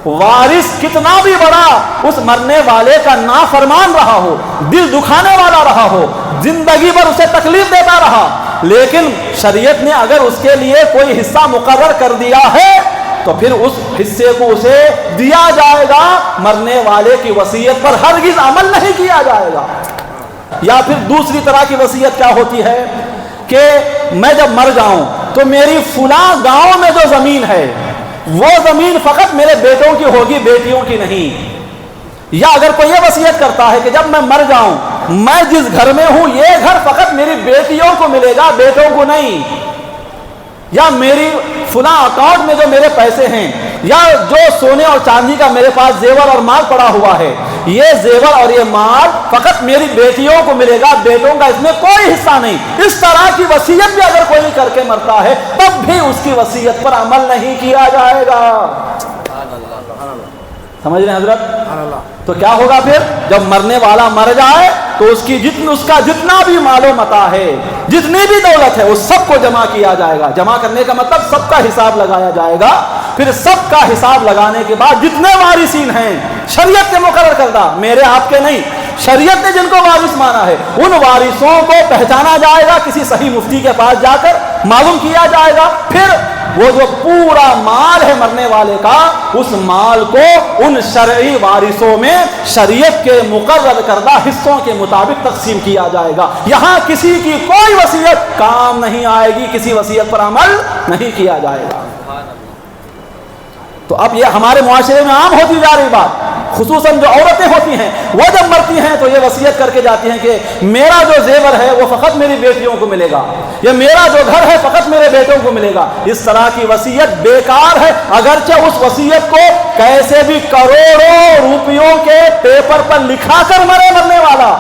وارث کتنا بھی بڑا اس مرنے والے کا نافرمان رہا ہو، دل دکھانے والا رہا ہو، زندگی بھر اسے تکلیف دیتا رہا، لیکن شریعت نے اگر اس کے لیے کوئی حصہ مقرر کر دیا ہے تو پھر اس حصے کو اسے دیا جائے گا، مرنے والے کی وصیت پر ہرگز عمل نہیں کیا جائے گا۔ یا پھر دوسری طرح کی وصیت کیا ہوتی ہے کہ میں جب مر جاؤں تو میری فلاں گاؤں میں جو زمین ہے وہ زمین فقط میرے بیٹوں کی ہوگی، بیٹیوں کی نہیں۔ یا اگر کوئی یہ وصیت کرتا ہے کہ جب میں مر جاؤں میں جس گھر میں ہوں یہ گھر فقط میری بیٹیوں کو ملے گا، بیٹوں کو نہیں، یا میری فلاں اکاؤنٹ میں جو میرے پیسے ہیں یا جو سونے اور چاندی کا میرے پاس زیور اور مال پڑا ہوا ہے، یہ زیور اور یہ مال فقط میری بیٹیوں کو ملے گا، بیٹوں کا اس میں کوئی حصہ نہیں۔ اس طرح کی وصیت بھی اگر کوئی کر کے مرتا ہے تب بھی اس کی وصیت پر عمل نہیں کیا جائے گا۔ سمجھ رہے ہیں حضرت؟ تو کیا ہوگا پھر جب مرنے والا مر جائے تو اس کا جتنا بھی مال و متاع ہے، جتنی بھی دولت ہے، اس سب کو جمع کیا جائے گا۔ جمع کرنے کا مطلب سب کا حساب لگایا جائے گا، پھر سب کا حساب لگانے کے بعد جتنے وارثین ہیں شریعت کے مقرر کردہ، میرے آپ کے نہیں، شریعت نے جن کو وارث مانا ہے ان وارثوں کو پہچانا جائے گا، کسی صحیح مفتی کے پاس جا کر معلوم کیا جائے گا، پھر وہ جو پورا مال ہے مرنے والے کا، اس مال کو ان شرعی وارثوں میں شریعت کے مقرر کردہ حصوں کے مطابق تقسیم کیا جائے گا۔ یہاں کسی کی کوئی وصیت کام نہیں آئے گی، کسی وصیت پر عمل نہیں کیا جائے گا۔ تو اب یہ ہمارے معاشرے میں عام ہوتی جا رہی بات، خصوصاً جو عورتیں ہوتی ہیں وہ جب مرتی ہیں تو یہ وصیت کر کے جاتی ہیں کہ میرا جو زیور ہے وہ فقط میری بیٹیوں کو ملے گا، یا میرا جو گھر ہے فقط میرے بیٹوں کو ملے گا۔ اس طرح کی وصیت بیکار ہے، اگرچہ اس وصیت کو کیسے بھی کروڑوں روپیوں کے پیپر پر لکھا کر مرنے والا،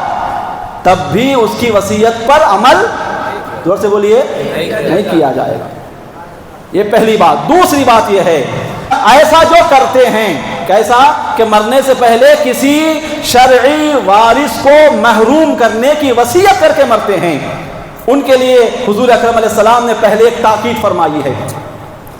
تب بھی اس کی وصیت پر عمل زور سے بولیے نہیں کیا جائے گا۔ یہ پہلی بات۔ دوسری بات یہ ہے، ایسا جو کرتے ہیں، کیسا کہ مرنے سے پہلے کسی شرعی وارث کو محروم کرنے کی وصیت کر کے مرتے ہیں، ان کے لیے حضور اکرم علیہ السلام نے پہلے ایک تاکید فرمائی ہے۔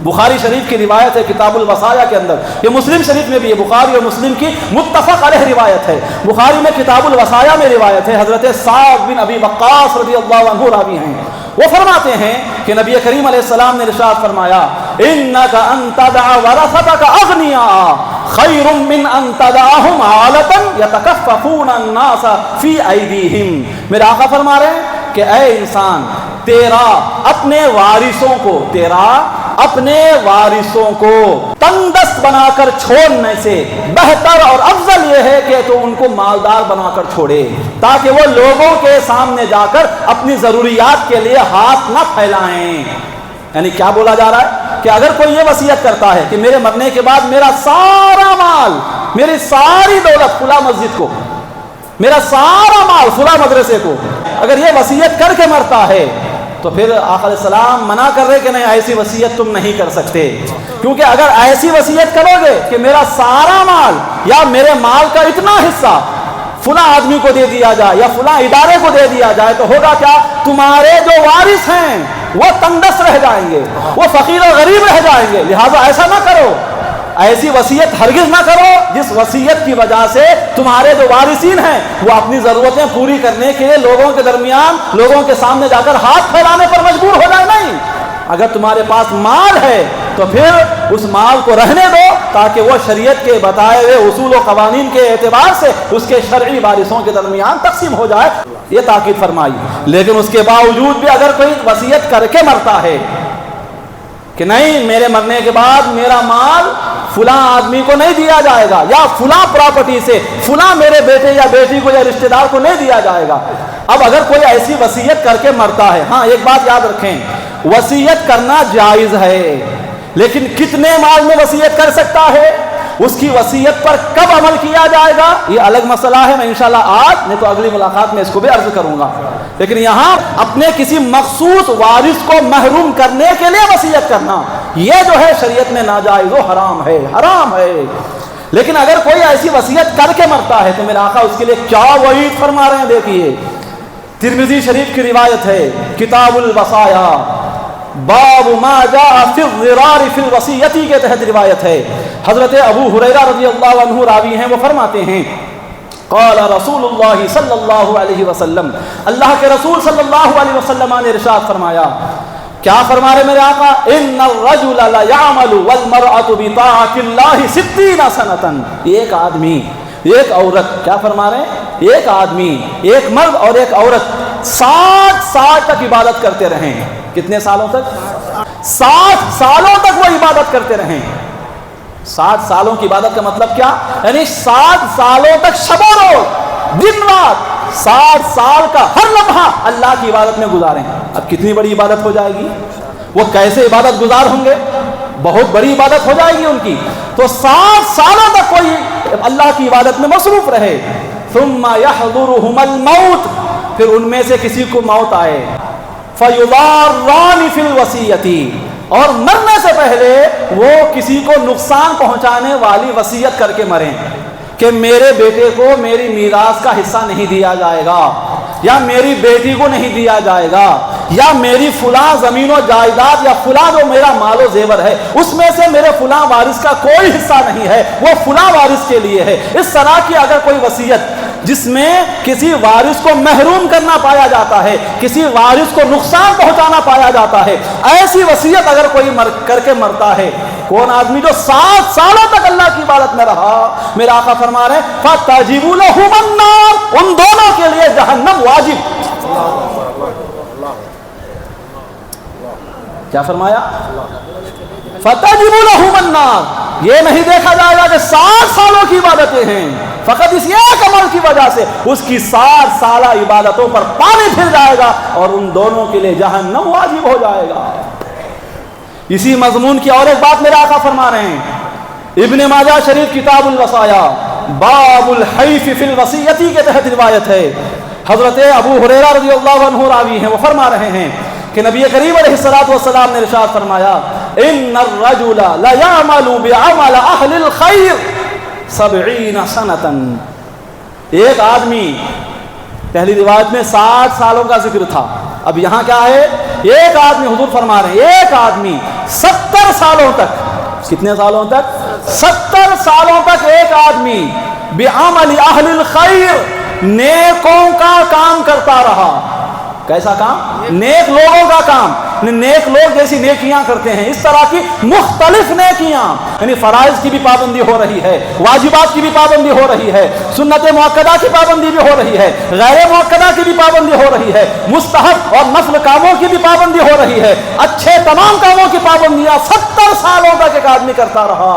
بخاری شریف کی روایت ہے کتاب الوصایا کے اندر، یہ مسلم شریف میں بھی ہے، بخاری اور مسلم کی متفق علیہ روایت ہے۔ بخاری میں کتاب الوصایا میں روایت ہے، حضرت سعد بن ابی وقاص رضی اللہ عنہ راوی ہیں، وہ فرماتے ہیں کہ نبی کریم علیہ السلام نے ارشاد فرمایا انک ان تدع ورثتک اغنیاء خیر من ان تدعهم عالۃ یتکففون الناس فی ایدیہم۔ میرے آقا فرما رہے ہیں کہ اے انسان، تیرا اپنے وارثوں کو تنگ دست بنا کر چھوڑنے سے بہتر اور افضل یہ ہے کہ تو ان کو مالدار بنا کر چھوڑے، تاکہ وہ لوگوں کے سامنے جا کر اپنی ضروریات کے لیے ہاتھ نہ پھیلائیں۔ یعنی کیا بولا جا رہا ہے کہ اگر کوئی یہ وصیت کرتا ہے کہ میرے مرنے کے بعد میرا سارا مال، میری ساری دولت فلاں مسجد کو، میرا سارا مال فلاں مدرسے کو، اگر یہ وصیت کر کے مرتا ہے تو پھر آقا علیہ السلام منع کر رہے کہ نہیں، ایسی وصیت تم نہیں کر سکتے، کیونکہ اگر ایسی وصیت کرو گے کہ میرا سارا مال یا میرے مال کا اتنا حصہ فلاں آدمی کو دے دیا جائے یا فلاں ادارے کو دے دیا جائے، تو ہوگا کیا؟ تمہارے جو وارث ہیں وہ تنگدست رہ جائیں گے، وہ فقیر و غریب رہ جائیں گے۔ لہٰذا ایسا نہ کرو، ایسی وصیت ہرگز نہ کرو جس وصیت کی وجہ سے تمہارے جو وارثین ہیں وہ اپنی ضرورتیں پوری کرنے کے لیے لوگوں کے درمیان، لوگوں کے سامنے جا کر ہاتھ پھیلانے پر مجبور ہو جائے۔ نہیں، اگر تمہارے پاس مال ہے تو پھر اس مال کو رہنے دو، تاکہ وہ شریعت کے بتائے ہوئے اصول و قوانین کے اعتبار سے اس کے شرعی وارثوں کے درمیان تقسیم ہو جائے، یہ تاکید فرمائی۔ لیکن اس کے باوجود بھی اگر کوئی وصیت کر کے مرتا ہے کہ نہیں، میرے مرنے کے بعد میرا مال فلاں آدمی کو نہیں دیا جائے گا، یا فلاں پراپرٹی سے فلاں میرے بیٹے یا بیٹی کو یا رشتہ دار کو نہیں دیا جائے گا، اب اگر کوئی ایسی وصیت کر کے مرتا ہے، ہاں ایک بات یاد رکھیں، وصیت کرنا جائز ہے، لیکن کتنے مال میں وصیت کر سکتا ہے، اس کی وصیت پر کب عمل کیا جائے گا، یہ الگ مسئلہ ہے۔ میں انشاءاللہ آج نہیں تو اگلی ملاقات میں اس کو بھی عرض کروں گا، لیکن یہاں اپنے کسی مخصوص وارث کو محروم کرنے کے لیے وصیت کرنا، یہ جو ہے شریعت میں ناجائز و حرام ہے، حرام ہے۔ لیکن اگر کوئی ایسی وصیت کر کے مرتا ہے تو میرے آقا اس کے لیے کیا وعید فرما رہے ہیں، دیکھیے، ترمذی شریف کی روایت ہے، کتاب الوصایا، باب ما جاء فی الضرار فی الوصیتی کے تحت روایت ہے۔ حضرت ابو ہریرہ رضی اللہ عنہ راوی ہیں، وہ فرماتے ہیں قال رسول اللہ صلی اللہ علیہ وسلم، اللہ کے رسول صلی اللہ علیہ وسلم نے ارشاد فرمایا، کیا فرما رہے میرے آقا؟ ان الرجل لیعمل والمرأة بطاعت اللہ 60 سنة، ایک آدمی، ایک عورت، کیا فرما رہے ہیں؟ ایک آدمی، ایک مرد اور ایک عورت 60 سال تک عبادت کرتے رہیں۔ کتنے سالوں تک؟ 60 سالوں تک وہ عبادت کرتے رہیں۔ 60 سالوں کی عبادت کا مطلب کیا؟ یعنی 60 سالوں تک شب و روز، دن رات، 60 سال کا ہر لمحہ اللہ کی عبادت میں گزاریں۔ اب کتنی بڑی عبادت ہو جائے گی، وہ کیسے عبادت گزار ہوں گے، بہت بڑی عبادت ہو جائے گی ان کی۔ تو 60 سالوں تک کوئی اللہ کی عبادت میں مصروف رہے، ثم يحضرهم الموت، پھر ان میں سے کسی کو موت آئے، فَيُضَارَّانِ فِي الْوَصِيَّةِ، اور مرنے سے پہلے وہ کسی کو نقصان پہنچانے والی وصیت کر کے مریں کہ میرے بیٹے کو میری میراث کا حصہ نہیں دیا جائے گا، یا میری بیٹی کو نہیں دیا جائے گا، یا میری فلاں زمین و جائیداد یا فلاں جو میرا مال و زیور ہے اس میں سے میرے فلاں وارث کا کوئی حصہ نہیں ہے، وہ فلاں وارث کے لیے ہے۔ اس طرح کی اگر کوئی وصیت جس میں کسی وارث کو محروم کرنا پایا جاتا ہے، کسی وارث کو نقصان پہنچانا پایا جاتا ہے، ایسی وصیت اگر کوئی کر کے مرتا ہے، کون آدمی جو 7 سالوں تک اللہ کی عبادت میں رہا، میرا آقا فرما رہے ہیں فَتَجِبُ لَهُمَ النَّارُ، ان دونوں کے لیے جہنم واجب۔ کیا فرمایا؟ فَتَجِبُ لَهُمَ النَّارُ، یہ نہیں دیکھا جائے گا کہ 7 سالوں کی عبادتیں ہیں، فقط اس ایک عمل کی وجہ سے اس کی 7 سالہ عبادتوں پر پانی پھر جائے گا اور ان دونوں کے لیے جہنم واجب ہو جائے گا۔ اسی مضمون کی اور ایک بات میرے آقا فرما رہے ہیں، ابن ماجہ شریف کتاب الوصایا باب الحیف فی الوصیتی کے تحت روایت ہے، حضرت ابو ہریرہ رضی اللہ عنہ راوی ہیں، وہ فرما رہے ہیں کہ نبی کریم علیہ الصلوۃ والسلام نے ارشاد فرمایا ان الرجل لا يعمل بعمل اہل الخیر 70 سنة، ایک آدمی، پہلی روایت میں 60 سالوں کا ذکر تھا، اب یہاں کیا ہے، ایک آدمی، حضور فرما رہے ہیں ایک آدمی 70 سالوں تک، کتنے سالوں تک؟ 70 سالوں تک ایک آدمی بعمل اہل الخیر، نیکوں کا کام کرتا رہا۔ کیسا کام؟ نیک لوگوں کا کام، نیک لوگ جیسی نیکیاں کرتے ہیں اس طرح کی مختلف نیکیاں، یعنی فرائض کی بھی پابندی ہو رہی ہے، واجبات کی بھی پابندی ہو رہی ہے، سنت مؤکدہ کی پابندی بھی ہو رہی ہے، غیر مؤکدہ کی بھی پابندی ہو رہی ہے، مستحب اور نفل کاموں کی بھی پابندی ہو رہی ہے، اچھے تمام کاموں کی پابندیاں 70 سالوں تک ایک آدمی کرتا رہا۔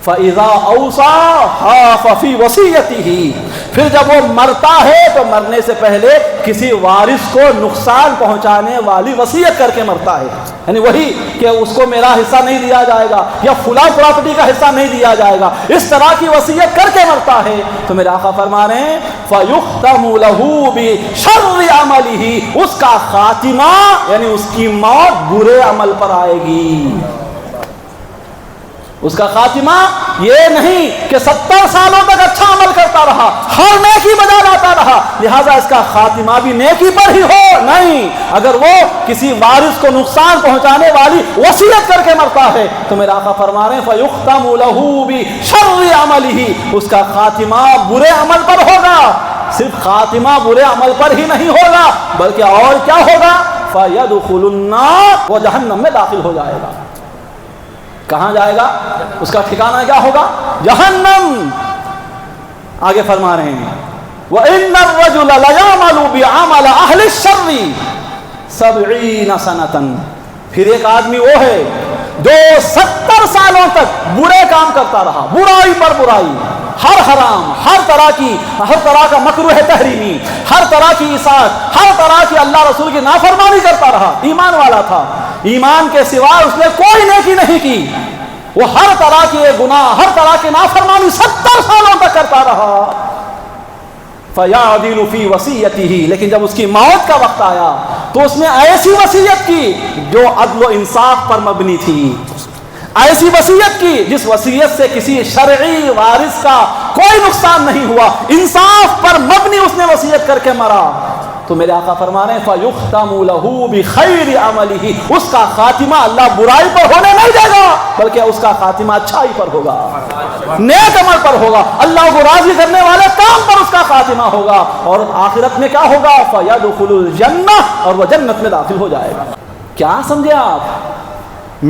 فَإِذَا أَوْصَى حَافَ فِي وَصِيَّتِهِ، پھر جب وہ مرتا ہے تو مرنے سے پہلے کسی وارث کو نقصان پہنچانے والی وصیت کر کے مرتا ہے، یعنی وہی کہ اس کو میرا حصہ نہیں دیا جائے گا یا فلاں پراپرٹی کا حصہ نہیں دیا جائے گا، اس طرح کی وصیت کر کے مرتا ہے، تو میرے آقا فرما رہے ہیں فَيُخْتَمُ لَهُ بِشَرِّ عَمَلِهِ، اس کا خاتمہ یعنی اس کی موت برے عمل پر آئے گی۔ اس کا خاتمہ یہ نہیں کہ 70 سالوں تک اچھا عمل کرتا رہا، ہر نیکی بجا لاتا رہا، لہذا اس کا خاتمہ بھی نیکی پر ہی ہو، نہیں، اگر وہ کسی وارث کو نقصان پہنچانے والی وصیت کر کے مرتا ہے تو میرا آقا فرما رہے ہیں فَيُخْتَمُ لَهُ بِشَرِّ عَمَلِهِ، اس کا خاتمہ برے عمل پر ہوگا۔ صرف خاتمہ برے عمل پر ہی نہیں ہوگا بلکہ اور کیا ہوگا، فَيَدْخُلُ النَّارَ، وہ جہنم میں داخل ہو جائے گا۔ کہاں جائے گا؟ اس کا ٹھکانہ کیا ہوگا؟ جہنم۔ آگے فرما رہے ہیں وَإِنَّ الرَّجُلَ لَيَعْمَلُ بِعَمَلِ أَهْلِ الشَّرِّ 70 سَنَةً، پھر ایک آدمی وہ ہے جو 70 سالوں تک برے کام کرتا رہا، برائی پر برائی، ہر حرام، ہر طرح کا مکروہ تحریمی، ہر طرح کی اطاعت، ہر طرح کی اللہ رسول کی نافرمانی کرتا رہا، ایمان والا تھا، ایمان کے سوا اس نے کوئی نیکی نہیں کی، وہ ہر طرح کے گناہ، ہر طرح کی نافرمانی 70 سالوں تک کرتا رہا۔ فَيَعْدِلُ فِي وَصِيَّتِهِ، لیکن جب اس کی موت کا وقت آیا تو اس نے ایسی وصیت کی جو عدل و انصاف پر مبنی تھی، ایسی وصیت کی جس وصیت سے کسی شرعی وارث کا کوئی نقصان نہیں ہوا، انصاف پر مبنی اس نے وصیت کر کے مرا، تو میرے آقا فرما رہے ہیں فَيُخْتَمُ لَهُ بِخَيْرِ عَمَلِهِ، اس کا خاتمہ اللہ برائی پر ہونے نہیں دے گا بلکہ اس کا خاتمہ اچھائی پر ہوگا، نیک عمل پر ہوگا، اللہ کو راضی کرنے والے کام پر اس کا خاتمہ ہوگا، اور آخرت میں کیا ہوگا، فَيَدْخُلُ الْجَنَّةَ، اور وہ جنت میں داخل ہو جائے گا۔ کیا سمجھے آپ؟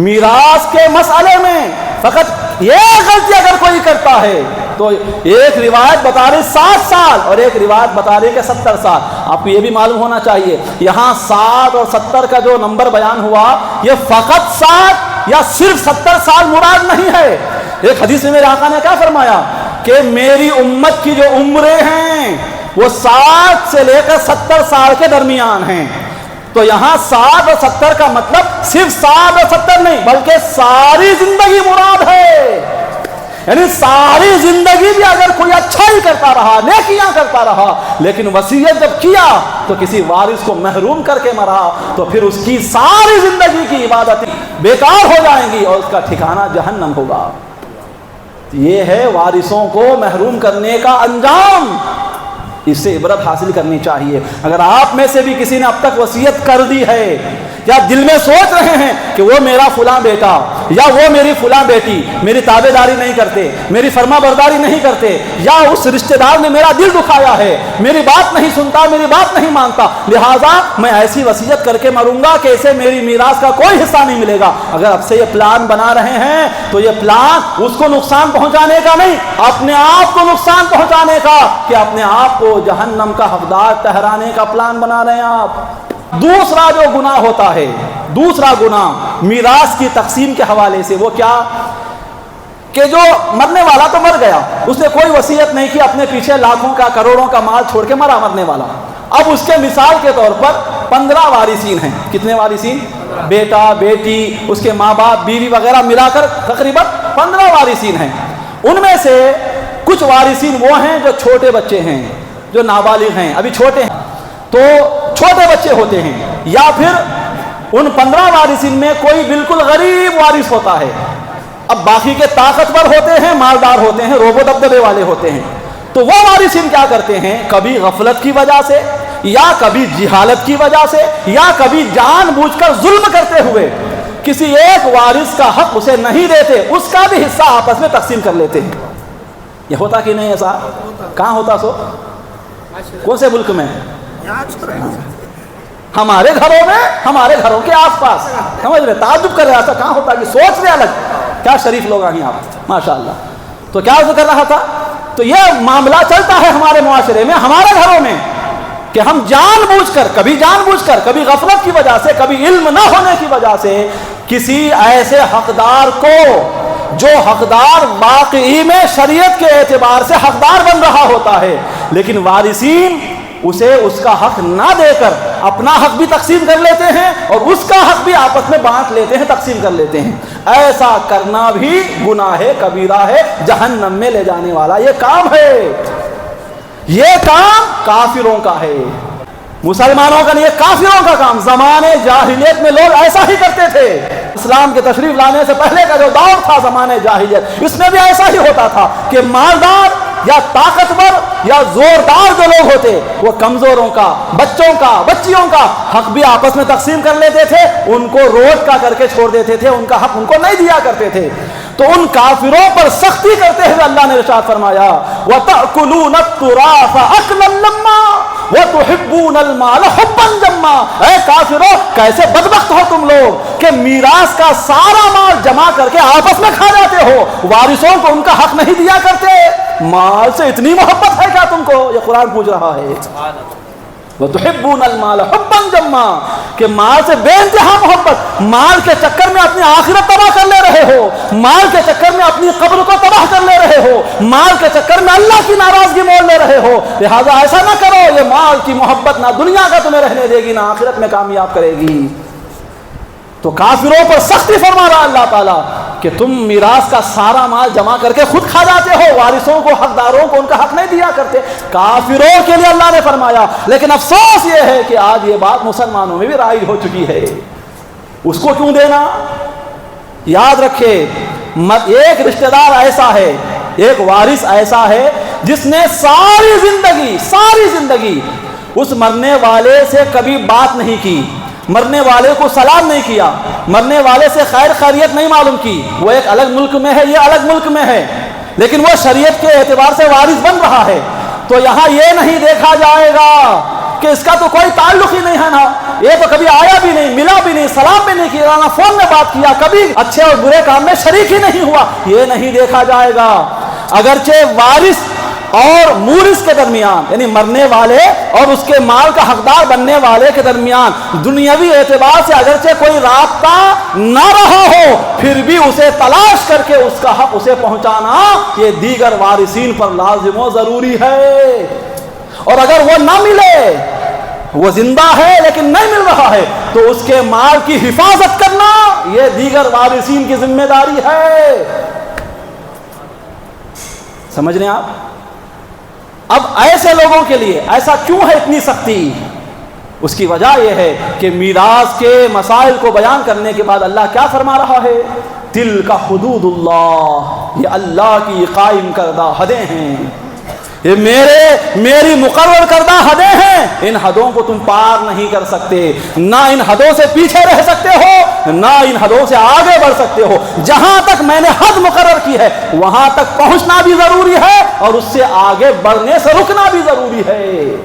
میراث کے مسئلے میں فقط یہ غلطی اگر کوئی کرتا ہے تو ایک روایت بتا رہی 7 سال اور ایک روایت بتا رہی کہ 70 سال۔ آپ کو یہ بھی معلوم ہونا چاہیے یہاں 7 اور 70 کا جو نمبر بیان ہوا یہ فقط 7 یا صرف 70 سال مراد نہیں ہے۔ ایک حدیث میں میرے آقا نے کیا فرمایا کہ میری امت کی جو عمریں ہیں وہ 60 سے لے کر 70 سال کے درمیان ہیں، تو یہاں 60 اور 70 کا مطلب صرف 60 اور 70 نہیں بلکہ ساری زندگی مراد ہے، یعنی ساری زندگی بھی اگر کوئی اچھا ہی کرتا رہا، نیکیاں کرتا رہا، لیکن وصیت جب کیا تو کسی وارث کو محروم کر کے مرا تو پھر اس کی ساری زندگی کی عبادتیں بیکار ہو جائیں گی اور اس کا ٹھکانہ جہنم ہوگا۔ یہ ہے وارثوں کو محروم کرنے کا انجام۔ اس سے عبرت حاصل کرنی چاہیے۔ اگر آپ میں سے بھی کسی نے اب تک وصیت کر دی ہے یا دل میں سوچ رہے ہیں کہ وہ میرا فلاں بیٹا یا وہ میری فلاں بیٹی میری تابع داری نہیں کرتے، میری فرما برداری نہیں کرتے، یا اس رشتہ دار نے میرا دل دکھایا ہے، میری بات نہیں سنتا، میری بات نہیں مانتا، لہٰذا میں ایسی وصیت کر کے مروں گا کہ اسے میری میراث کا کوئی حصہ نہیں ملے گا، اگر اب سے یہ پلان بنا رہے ہیں تو یہ پلان اس کو نقصان پہنچانے کا نہیں، اپنے آپ کو نقصان پہنچانے کا، کہ اپنے آپ کو جہنم کا حقدار ٹھہرانے کا پلان بنا رہے ہیں آپ۔ دوسرا جو گناہ ہوتا ہے، دوسرا گناہ میراث کی تقسیم کے حوالے سے، وہ کیا کہ جو مرنے والا تو مر گیا، اس نے کوئی وصیت نہیں کی، اپنے پیچھے لاکھوں کا کروڑوں کا مال چھوڑ کے مرا مرنے والا، اب اس کے مثال کے طور پر 15 وارثین ہیں۔ کتنے وارثین؟ بیٹا، بیٹی، اس کے ماں باپ، بیوی وغیرہ ملا کر تقریباً 15 وارثین ہیں۔ ان میں سے کچھ وارثین وہ ہیں جو چھوٹے بچے ہیں، جو نابالغ ہیں، ابھی چھوٹے ہیں، تو چھوٹے بچے ہوتے ہیں، یا پھر ان 15 وارثین میں کوئی بالکل غریب وارث ہوتا ہے، اب باقی کے طاقتور ہوتے ہیں، مالدار ہوتے ہیں، روب و دبدبے والے ہوتے ہیں، تو وہ وارثین کیا کرتے ہیں، کبھی غفلت کی وجہ سے یا کبھی جہالت کی وجہ سے یا کبھی جان بوجھ کر ظلم کرتے ہوئے کسی ایک وارث کا حق اسے نہیں دیتے، اس کا بھی حصہ آپس میں تقسیم کر لیتے ہیں۔ یہ ہوتا کہ نہیں ایسا؟ کہاں ہوتا سو؟ کون سے ملک میں؟ ہمارے گھروں میں، ہمارے گھروں کے آس پاس، سمجھ رہے؟ تعجب کر رہے ایسا کہاں ہوتا کہ سوچ رہے الگ، کیا شریف لوگ ہیں آپ، ماشاءاللہ۔ تو کیا ذکر رہا تھا؟ تو یہ معاملہ چلتا ہے ہمارے معاشرے میں، ہمارے گھروں میں، کہ ہم جان بوجھ کر، کبھی غفلت کی وجہ سے، کبھی علم نہ ہونے کی وجہ سے کسی ایسے حقدار کو جو حقدار واقعی میں شریعت کے اعتبار سے حقدار بن رہا ہوتا ہے، لیکن وارثین اسے اس کا حق نہ دے کر اپنا حق بھی تقسیم کر لیتے ہیں اور اس کا حق بھی آپس میں بانٹ لیتے ہیں، تقسیم کر لیتے ہیں۔ ایسا کرنا بھی گناہ کبیرہ ہے، جہنم میں لے جانے والا یہ کام ہے، یہ کام کافروں کا ہے، مسلمانوں کا نہیں، یہ کافروں کا کام۔ زمانے جاہلیت میں لوگ ایسا ہی کرتے تھے، اسلام کے تشریف لانے سے پہلے کا جو دور تھا زمانے جاہلیت، اس میں بھی ایسا ہی ہوتا تھا کہ مالدار یا طاقتور یا زوردار جو لوگ ہوتے وہ کمزوروں کا، بچوں کا، بچیوں کا حق بھی آپس میں تقسیم کر لیتے تھے، ان کو روٹ کا کر کے چھوڑ دیتے تھے، ان کا حق ان کو نہیں دیا کرتے تھے۔ تو ان کافروں پر سختی کرتے ہوئے اللہ نے ارشاد فرمایا وَتَأْكُلُونَ التُّرَاثَ أَكْلًا لَمًّا وَتُحِبُّونَ الْمَالَ حُبًّا جَمًّا۔ اے کافروں، کیسے بدبخت ہو تم لوگ کہ میراث کا سارا مال جمع کر کے آپس میں کھا جاتے ہو، وارثوں کو ان کا حق نہیں دیا کرتے۔ مال سے اتنی محبت ہے کیا تم کو؟ یہ قرآن پوچھ رہا ہے۔ وَتُحِبُّونَ الْمَالَ حُبًّا جَمًّا، کہ مال سے بے انتہا محبت، مال کے چکر میں اپنی آخرت تباہ کر لے رہے ہو، مال کے چکر میں اپنی قبر کو تباہ کر لے رہے ہو، مال کے چکر میں اللہ کی ناراضگی مول لے رہے ہو، لہذا ایسا نہ کرو۔ یہ مال کی محبت نہ دنیا کا تمہیں رہنے دے گی، نہ آخرت میں کامیاب کرے گی۔ تو کافروں پر سختی فرما رہا اللہ تعالیٰ کہ تم میراث کا سارا مال جمع کر کے خود کھا جاتے ہو، وارثوں کو، حقداروں کو ان کا حق نہیں دیا کرتے۔ کافروں کے لیے اللہ نے فرمایا، لیکن افسوس یہ ہے کہ آج یہ بات مسلمانوں میں بھی رائج ہو چکی ہے۔ اس کو کیوں دینا؟ یاد رکھے، ایک رشتہ دار ایسا ہے، ایک وارث ایسا ہے جس نے ساری زندگی اس مرنے والے سے کبھی بات نہیں کی، مرنے والے کو سلام نہیں کیا، مرنے والے سے خیر خیریت نہیں معلوم کی۔ وہ ایک الگ ملک میں ہے، یہ الگ ملک میں ہے، لیکن وہ شریعت کے اعتبار سے وارث بن رہا ہے۔ تو یہاں یہ نہیں دیکھا جائے گا کہ اس کا تو کوئی تعلق ہی نہیں ہے، نا یہ تو کبھی آیا بھی نہیں، ملا بھی نہیں، سلام بھی نہیں کیا، نہ فون میں بات کیا، کبھی اچھے اور برے کام میں شریک ہی نہیں ہوا، یہ نہیں دیکھا جائے گا۔ اگرچہ وارث اور مورث کے درمیان، یعنی مرنے والے اور اس کے مال کا حقدار بننے والے کے درمیان دنیاوی اعتبار سے اگرچہ کوئی رابطہ نہ رہا ہو، پھر بھی اسے تلاش کر کے اس کا حق اسے پہنچانا یہ دیگر وارثین پر لازم و ضروری ہے۔ اور اگر وہ نہ ملے، وہ زندہ ہے لیکن نہیں مل رہا ہے، تو اس کے مال کی حفاظت کرنا یہ دیگر وارثین کی ذمہ داری ہے۔ سمجھ رہے ہیں آپ؟ اب ایسے لوگوں کے لیے ایسا کیوں ہے اتنی سختی؟ اس کی وجہ یہ ہے کہ میراث کے مسائل کو بیان کرنے کے بعد اللہ کیا فرما رہا ہے؟ تِلْکَ حُدُودُ اللَّهِ، یہ اللہ کی قائم کردہ حدیں ہیں، یہ میری مقرر کردہ حدیں ہیں، ان حدوں کو تم پار نہیں کر سکتے، نہ ان حدوں سے پیچھے رہ سکتے ہو، نہ ان حدوں سے آگے بڑھ سکتے ہو۔ جہاں تک میں نے حد مقرر کی ہے وہاں تک پہنچنا بھی ضروری ہے اور اس سے آگے بڑھنے سے رکنا بھی ضروری ہے۔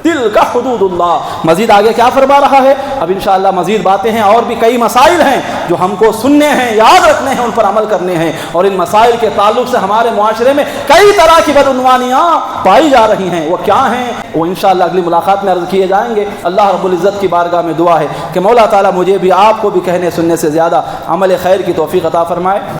تلک حدود اللہ۔ مزید آگے کیا فرما رہا ہے؟ اب انشاءاللہ مزید باتیں ہیں، اور بھی کئی مسائل ہیں جو ہم کو سننے ہیں، یاد رکھنے ہیں، ان پر عمل کرنے ہیں، اور ان مسائل کے تعلق سے ہمارے معاشرے میں کئی طرح کی بدعنوانیاں پائی جا رہی ہیں۔ وہ کیا ہیں وہ انشاءاللہ اگلی ملاقات میں عرض کیے جائیں گے۔ اللہ رب العزت کی بارگاہ میں دعا ہے کہ مولا تعالیٰ مجھے بھی آپ کو بھی کہنے سننے سے زیادہ عمل خیر کی توفیق عطا فرمائے۔